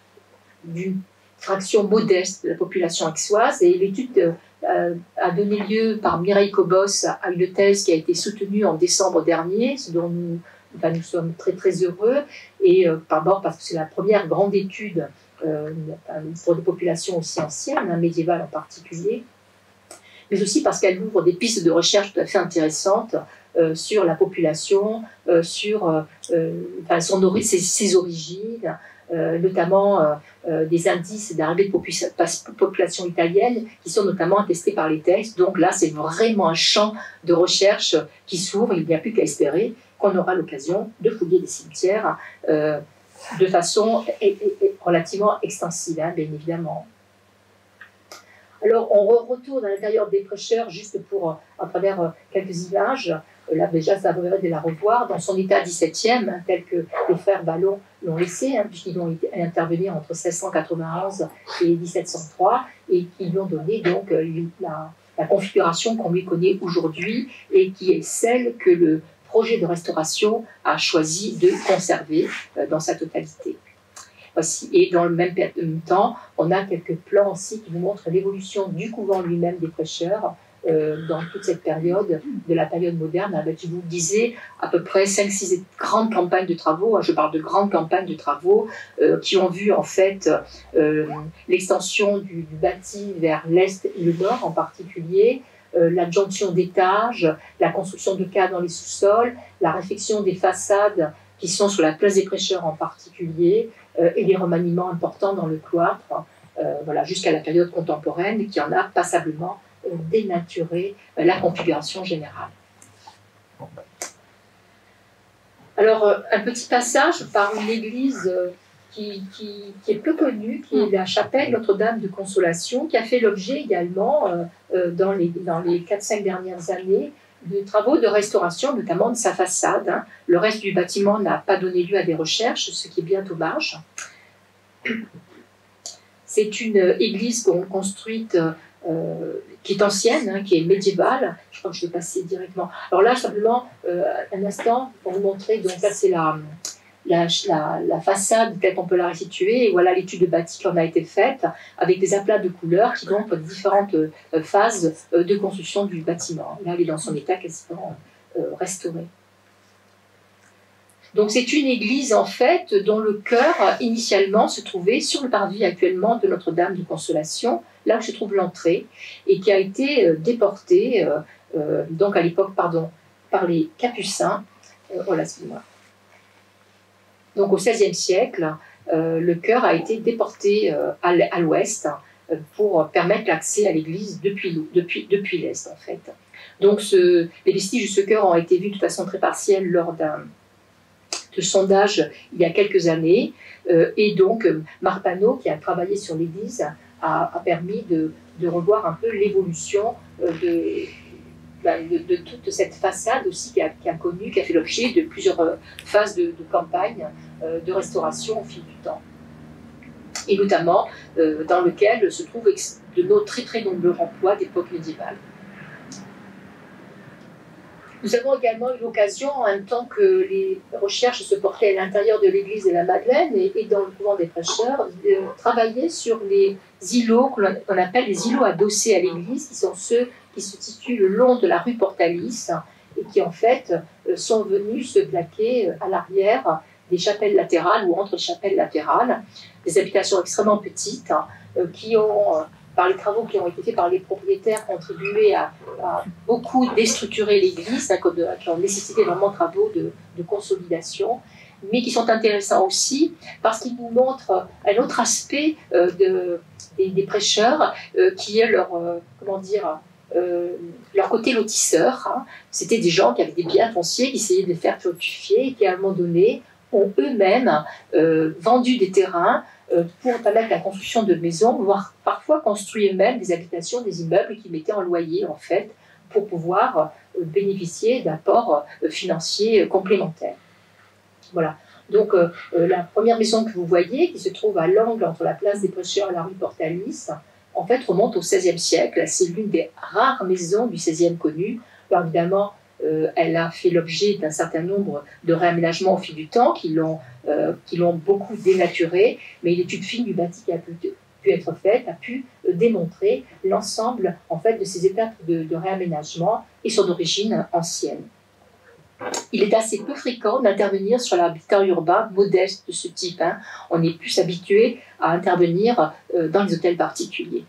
Speaker 1: d'une fraction modeste de la population aixoise. Et l'étude a donné lieu par Mireille Cobos à une thèse qui a été soutenue en décembre dernier, ce dont nous sommes très très heureux, et d'abord parce que c'est la première grande étude pour des populations aussi anciennes, hein, médiévales en particulier, mais aussi parce qu'elle ouvre des pistes de recherche tout à fait intéressantes sur la population, sur ses origines, notamment des indices d'arrivée de population italienne qui sont notamment attestés par les textes. Donc là, c'est vraiment un champ de recherche qui s'ouvre. Il n'y a plus qu'à espérer qu'on aura l'occasion de fouiller des cimetières de façon relativement extensive, hein, bien évidemment. Alors, on retourne à l'intérieur des Prêcheurs juste pour, à travers quelques images. Là, déjà, ça vaudrait de la revoir dans son état 17e, hein, tel que les frères Ballon l'ont laissé, hein, puisqu'ils ont été intervenir entre 1691 et 1703, et qui lui ont donné donc la configuration qu'on lui connaît aujourd'hui, et qui est celle que le projet de restauration a choisi de conserver dans sa totalité. Aussi. Et dans le même temps, on a quelques plans aussi qui nous montrent l'évolution du couvent lui-même des Prêcheurs dans toute cette période, de la période moderne, avec, je vous le disais, à peu près 5-6 grandes campagnes de travaux, hein, je parle de grandes campagnes de travaux, qui ont vu en fait l'extension du bâti vers l'est et le nord en particulier, l'adjonction d'étages, la construction de caves dans les sous-sols, la réfection des façades qui sont sur la place des Prêcheurs en particulier, et les remaniements importants dans le cloître, voilà, jusqu'à la période contemporaine, qui en a passablement dénaturé la configuration générale. Alors, un petit passage par une église qui est peu connue, qui est la chapelle Notre-Dame de Consolation, qui a fait l'objet également, dans les 4-5 dernières années, de travaux de restauration, notamment de sa façade. Hein. Le reste du bâtiment n'a pas donné lieu à des recherches, ce qui est bien dommage. C'est une église construite qui est ancienne, hein, qui est médiévale. Je crois que je vais passer directement. Alors là, simplement, un instant, pour vous montrer, donc là c'est la façade telle qu'on peut la restituer. Et voilà l'étude de bâti qui en a été faite avec des aplats de couleurs qui montrent différentes phases de construction du bâtiment. Là, elle est dans son état quasiment restauré. Donc c'est une église en fait dont le chœur initialement se trouvait sur le parvis actuellement de Notre-Dame de Consolation, là où se trouve l'entrée, et qui a été déportée donc à l'époque par les Capucins. Voilà, excusez-moi. Donc au XVIe siècle, le chœur a été déporté à l'ouest pour permettre l'accès à l'église depuis l'est en fait. Donc les vestiges de ce chœur ont été vus de façon très partielle lors de sondage il y a quelques années, et donc Marc Panot, qui a travaillé sur l'église, a permis de revoir un peu l'évolution de toute cette façade aussi qui a fait l'objet de plusieurs phases de campagne de restauration au fil du temps. Et notamment dans lequel se trouvent de nos très très nombreux emplois d'époque médiévale. Nous avons également eu l'occasion, en même temps que les recherches se portaient à l'intérieur de l'église de la Madeleine et dans le couvent des prêcheurs, de travailler sur les îlots qu'on appelle les îlots adossés à l'église, qui sont ceux qui se situent le long de la rue Portalis et qui en fait sont venus se plaquer à l'arrière des chapelles latérales ou entre les chapelles latérales, des habitations extrêmement petites qui ont, par les travaux qui ont été faits par les propriétaires, contribué à beaucoup déstructurer l'église, qui ont nécessité vraiment travaux de consolidation, mais qui sont intéressants aussi parce qu'ils nous montrent un autre aspect des prêcheurs, qui est leur côté lotisseur. Hein. C'était des gens qui avaient des biens fonciers, qui essayaient de les faire fructifier et qui, à un moment donné, ont eux-mêmes vendu des terrains pour permettre la construction de maisons, voire parfois construire eux-mêmes des habitations, des immeubles qu'ils mettaient en loyer, en fait, pour pouvoir bénéficier d'apports financiers complémentaires. Voilà. Donc, la première maison que vous voyez, qui se trouve à l'angle entre la place des Prêcheurs et la rue Portalis, en fait, remonte au XVIe siècle. C'est l'une des rares maisons du XVIe connues. Alors, évidemment, elle a fait l'objet d'un certain nombre de réaménagements au fil du temps qui l'ont beaucoup dénaturée, mais l'étude fine du bâti qui a pu être faite a pu démontrer l'ensemble en fait de ces étapes de réaménagement et son origine ancienne. Il est assez peu fréquent d'intervenir sur l'habitat urbain modeste de ce type. Hein. On est plus habitué à intervenir dans les hôtels particuliers.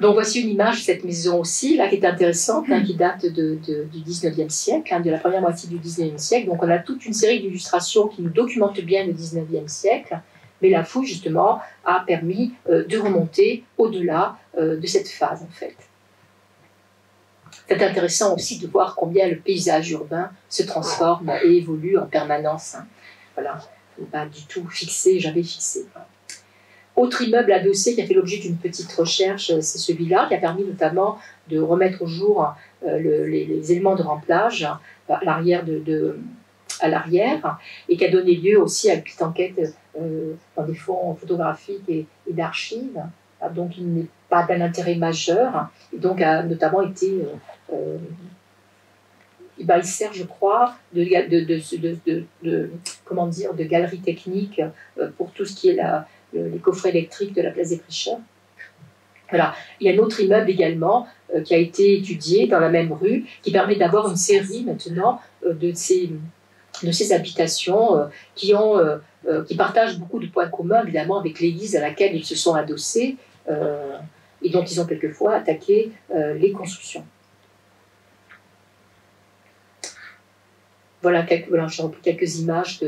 Speaker 1: Donc voici une image de cette maison aussi, là, qui est intéressante, hein, qui date du 19e siècle, hein, de la première moitié du 19e siècle. Donc on a toute une série d'illustrations qui nous documentent bien le 19e siècle, mais la fouille, justement, a permis de remonter au-delà de cette phase, en fait. C'est intéressant aussi de voir combien le paysage urbain se transforme et évolue en permanence. Hein. Voilà, pas du tout fixé, jamais fixé. Voilà. Autre immeuble adossé qui a fait l'objet d'une petite recherche, c'est celui-là, qui a permis notamment de remettre au jour les éléments de remplage à l'arrière et qui a donné lieu aussi à une petite enquête dans des fonds photographiques et d'archives. Donc il n'est pas d'un intérêt majeur, et donc a notamment été... il sert, je crois, de galerie technique pour tout ce qui est les coffrets électriques de la place des Prêcheurs. Voilà. Il y a un autre immeuble également qui a été étudié dans la même rue, qui permet d'avoir une série maintenant de ces habitations qui partagent beaucoup de points communs, évidemment, avec l'église à laquelle ils se sont adossés et dont ils ont quelquefois attaqué les constructions. Voilà, j'ai repris quelques images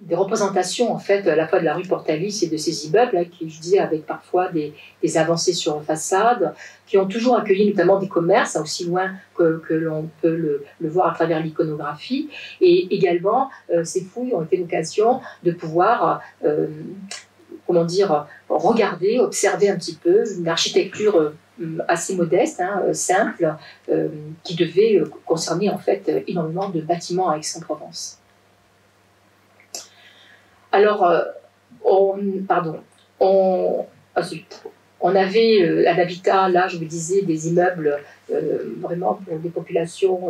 Speaker 1: des représentations en fait à la fois de la rue Portalis et de ces immeubles là, qui, je disais, avec parfois des avancées sur façade, qui ont toujours accueilli notamment des commerces, hein, aussi loin que l'on peut le voir à travers l'iconographie, et également ces fouilles ont été l'occasion de pouvoir regarder, observer un petit peu une architecture assez modeste, hein, simple, qui devait concerner en fait énormément de bâtiments à Aix-en-Provence. On On avait un habitat, là je vous disais, des immeubles vraiment pour des populations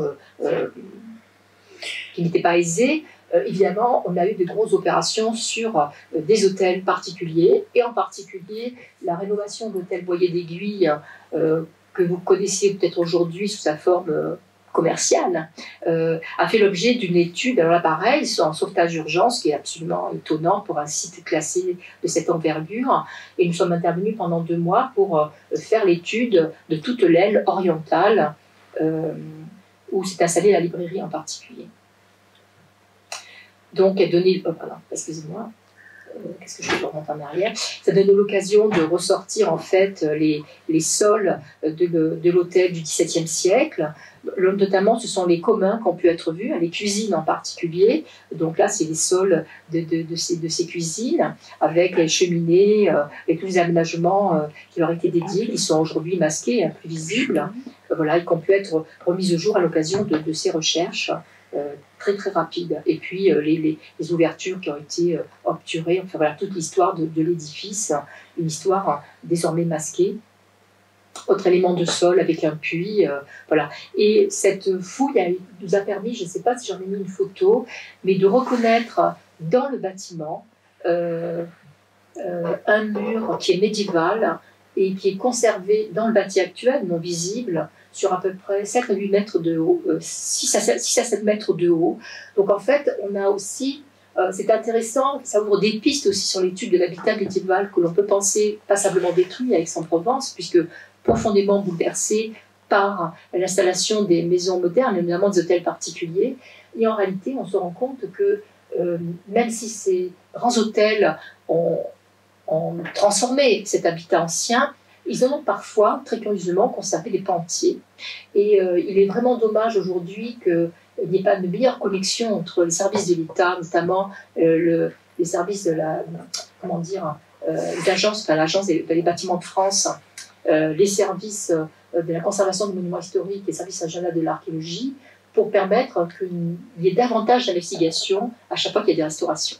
Speaker 1: qui n'étaient pas aisées. Évidemment, on a eu de grosses opérations sur des hôtels particuliers, et en particulier la rénovation d'hôtels Boyer d'Aiguille, que vous connaissiez peut-être aujourd'hui sous sa forme commerciale, a fait l'objet d'une étude. Alors là, pareil, en sauvetage d'urgence, qui est absolument étonnant pour un site classé de cette envergure. Et nous sommes intervenus pendant 2 mois pour faire l'étude de toute l'aile orientale où s'est installée la librairie en particulier. Donc, elle donnait... pardon, excusez-moi. Qu'est-ce que je fais, remonter en arrière? Ça donne l'occasion de ressortir en fait les sols de l'hôtel du XVIIe siècle. Notamment, ce sont les communs qui ont pu être vus, les cuisines en particulier. Donc là, c'est les sols de ces cuisines, avec les cheminées et tous les aménagements qui leur étaient dédiés, qui sont aujourd'hui masqués, plus visibles, voilà, et qui ont pu être remis au jour à l'occasion de ces recherches. Très très rapide. Et puis les ouvertures qui ont été obturées, enfin voilà, toute l'histoire de l'édifice, une histoire désormais masquée. Autre élément de sol avec un puits, voilà. Et cette fouille nous a permis, je ne sais pas si j'en ai mis une photo, mais de reconnaître dans le bâtiment un mur qui est médiéval et qui est conservé dans le bâti actuel, non visible, sur à peu près 7 à 8 mètres de haut, 6 à 7 mètres de haut. Donc en fait, on a aussi, c'est intéressant, ça ouvre des pistes aussi sur l'étude de l'habitat médiéval que l'on peut penser passablement détruit à Aix-en-Provence, puisque profondément bouleversé par l'installation des maisons modernes, et notamment des hôtels particuliers. Et en réalité, on se rend compte que même si ces grands hôtels ont transformé cet habitat ancien, ils en ont parfois, très curieusement, conservé des pans entiers. Et il est vraiment dommage aujourd'hui qu'il n'y ait pas de meilleure connexion entre les services de l'État, notamment les services de la, comment dire, l'agence des bâtiments de France, les services de la conservation des monuments historiques et les services régionaux de l'archéologie, pour permettre qu'il y ait davantage d'investigations à chaque fois qu'il y a des restaurations.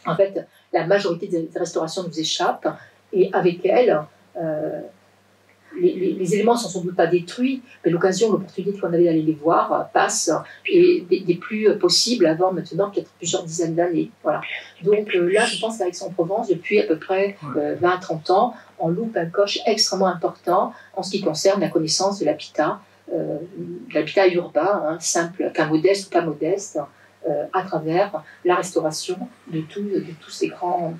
Speaker 1: En fait, la majorité des restaurations nous échappent, et avec elles, les éléments ne sont sans doute pas détruits, mais l'occasion, l'opportunité qu'on avait d'aller les voir passe, et des plus possibles avant maintenant peut-être plusieurs dizaines d'années. Voilà. Donc là, je pense qu'à Aix-en-Provence, depuis à peu près 20-30 ans, on loupe un coche extrêmement important en ce qui concerne la connaissance de l'habitat urbain, simple qu'un modeste ou pas modeste, à travers la restauration de tous ces grands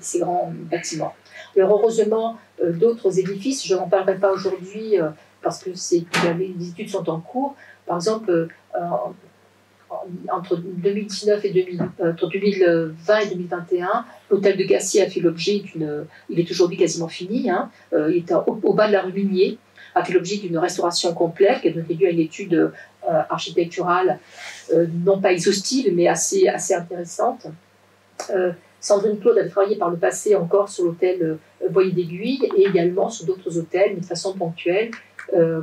Speaker 1: bâtiments. Alors heureusement, d'autres édifices, je n'en parlerai pas aujourd'hui parce que les études sont en cours. Par exemple, entre 2019 et entre 2020 et 2021, l'hôtel de Gassier a fait l'objet il est aujourd'hui quasiment fini, il est au bas de la rue Minier, a fait l'objet d'une restauration complète qui a donné lieu à une étude architecturale non pas exhaustive mais assez intéressante. Sandrine Claude avait travaillé par le passé encore sur l'hôtel Boyer d'Aiguille et également sur d'autres hôtels, mais de façon ponctuelle,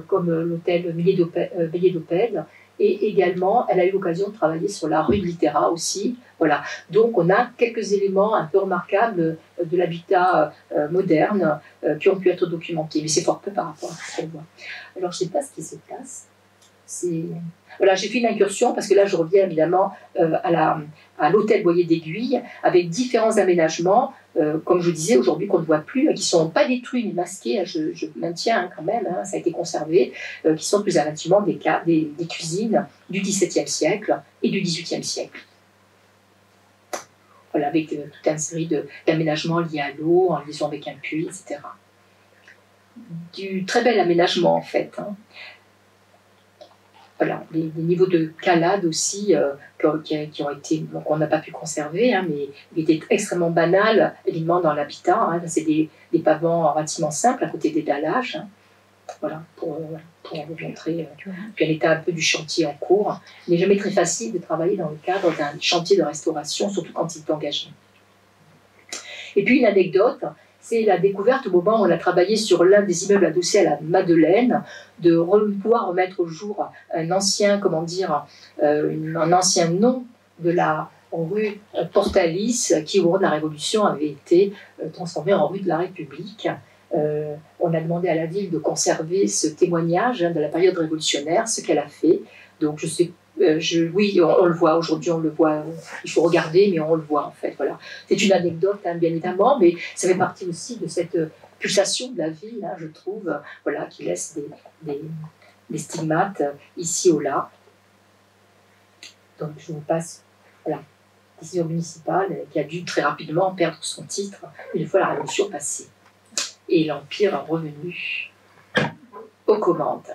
Speaker 1: comme l'hôtel Veillée d'Opel. Et également, elle a eu l'occasion de travailler sur la rue de Littéra aussi. Voilà. Donc, on a quelques éléments un peu remarquables de l'habitat moderne qui ont pu être documentés, mais c'est fort peu par rapport à ce qu'on voit. Alors, je ne sais pas ce qui se passe. Voilà, j'ai fait une incursion parce que là je reviens évidemment à l'hôtel Boyer d'Aiguille avec différents aménagements, comme je vous disais aujourd'hui qu'on ne voit plus, qui ne sont pas détruits ni masqués, je maintiens quand même, ça a été conservé, qui sont plus intimement des cuisines du XVIIe siècle et du XVIIIe siècle. Voilà, avec toute une série d'aménagements liés à l'eau, en liaison avec un puits, etc. Du très bel aménagement en fait. Voilà, les niveaux de calade aussi qui ont été, qu'on n'a pas pu conserver, mais il était extrêmement banal, évidemment, dans l'habitat. C'est des pavements relativement simples à côté des dallages. Voilà, pour vous montrer quel état un peu du chantier en cours. Il n'est jamais très facile de travailler dans le cadre d'un chantier de restauration, surtout quand il est engagé. Et puis une anecdote, c'est la découverte au moment où on a travaillé sur l'un des immeubles adossés à la Madeleine, de pouvoir remettre au jour un ancien, un ancien nom de la rue Portalis, qui au moment de la Révolution avait été transformée en rue de la République. On a demandé à la ville de conserver ce témoignage de la période révolutionnaire, ce qu'elle a fait. Donc je sais, oui, on le voit aujourd'hui, on le voit. Il faut regarder, mais on le voit en fait. Voilà. C'est une anecdote, hein, bien évidemment, mais ça fait partie aussi de cette pulsation de la ville, hein, je trouve, voilà, qui laisse des stigmates ici ou là. Donc je vous passe, voilà, décision municipale qui a dû très rapidement perdre son titre une fois la révolution passée. Et l'Empire revenu aux commandes.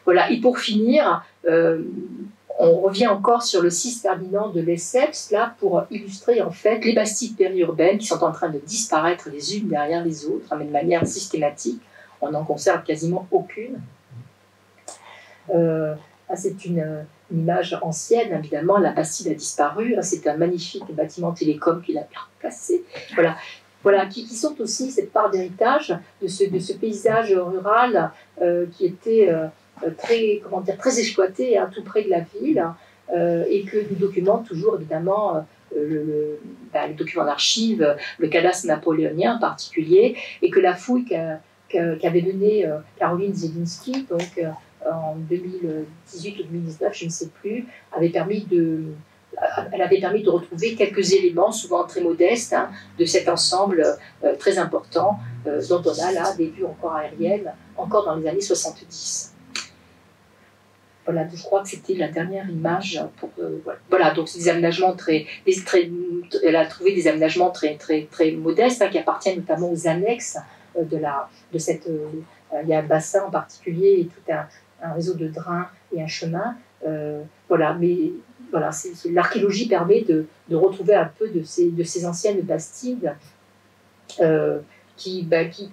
Speaker 1: Voilà, et pour finir, on revient encore sur le cis terminant de Lesseps, là, pour illustrer en fait les bastides périurbaines qui sont en train de disparaître les unes derrière les autres, mais de manière systématique. On n'en conserve quasiment aucune. C'est une image ancienne, évidemment, la Bastide a disparu, c'est un magnifique bâtiment télécom qu'il a remplacé. Voilà. Voilà, qui sont aussi cette part d'héritage de ce paysage rural qui était très exploité, hein, tout près de la ville, et que nous documente toujours évidemment les documents d'archives, le cadastre napoléonien en particulier, et que la fouille qu'avait menée Caroline Zielinski, donc en 2018 ou 2019, je ne sais plus, elle avait permis de retrouver quelques éléments, souvent très modestes, hein, de cet ensemble très important, dont on a là des vues encore aériennes, encore dans les années 70. Voilà, je crois que c'était la dernière image. Voilà, donc c'est des aménagements elle a trouvé des aménagements très modestes, hein, qui appartiennent notamment aux annexes de cette. Il y a un bassin en particulier et tout un réseau de drains et un chemin. Voilà, mais voilà, l'archéologie permet de retrouver un peu de ces anciennes bastides qui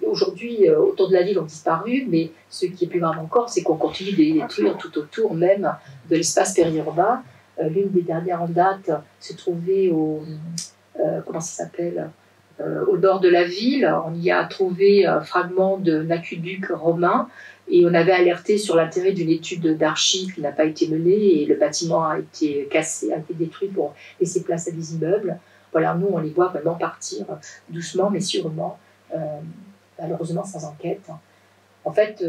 Speaker 1: aujourd'hui, autour de la ville, ont disparu, mais ce qui est plus grave encore, c'est qu'on continue de les détruire tout autour même de l'espace périurbain. L'une des dernières en date se trouvait comment ça s'appelle, au nord de la ville. On y a trouvé un fragment d'un aqueduc romain, et on avait alerté sur l'intérêt d'une étude d'archives qui n'a pas été menée, et le bâtiment a été cassé, a été détruit pour laisser place à des immeubles. Voilà, nous, on les voit vraiment partir doucement, mais sûrement, malheureusement sans enquête. En fait,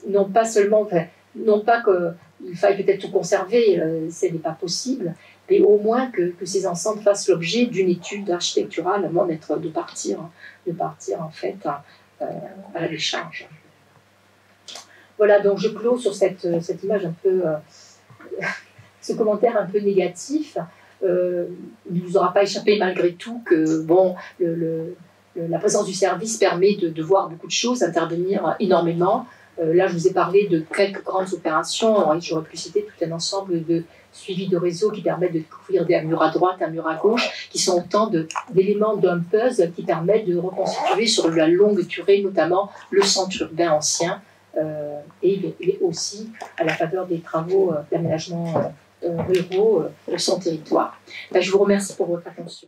Speaker 1: non pas qu'il faille peut-être tout conserver, ce n'est pas possible, mais au moins que ces ensembles fassent l'objet d'une étude architecturale avant de partir en fait à la décharge. Voilà, donc je clôt sur cette image un peu, ce commentaire un peu négatif. Il ne vous aura pas échappé malgré tout que bon, la présence du service permet de voir beaucoup de choses, d'intervenir énormément. Là, je vous ai parlé de quelques grandes opérations, et j'aurais pu citer tout un ensemble de suivi de réseau qui permettent de découvrir un mur à droite, un mur à gauche, qui sont autant d'éléments d'un puzzle qui permettent de reconstituer sur la longue durée, notamment le centre urbain ancien, et aussi à la faveur des travaux d'aménagement ruraux de son territoire. Je vous remercie pour votre attention.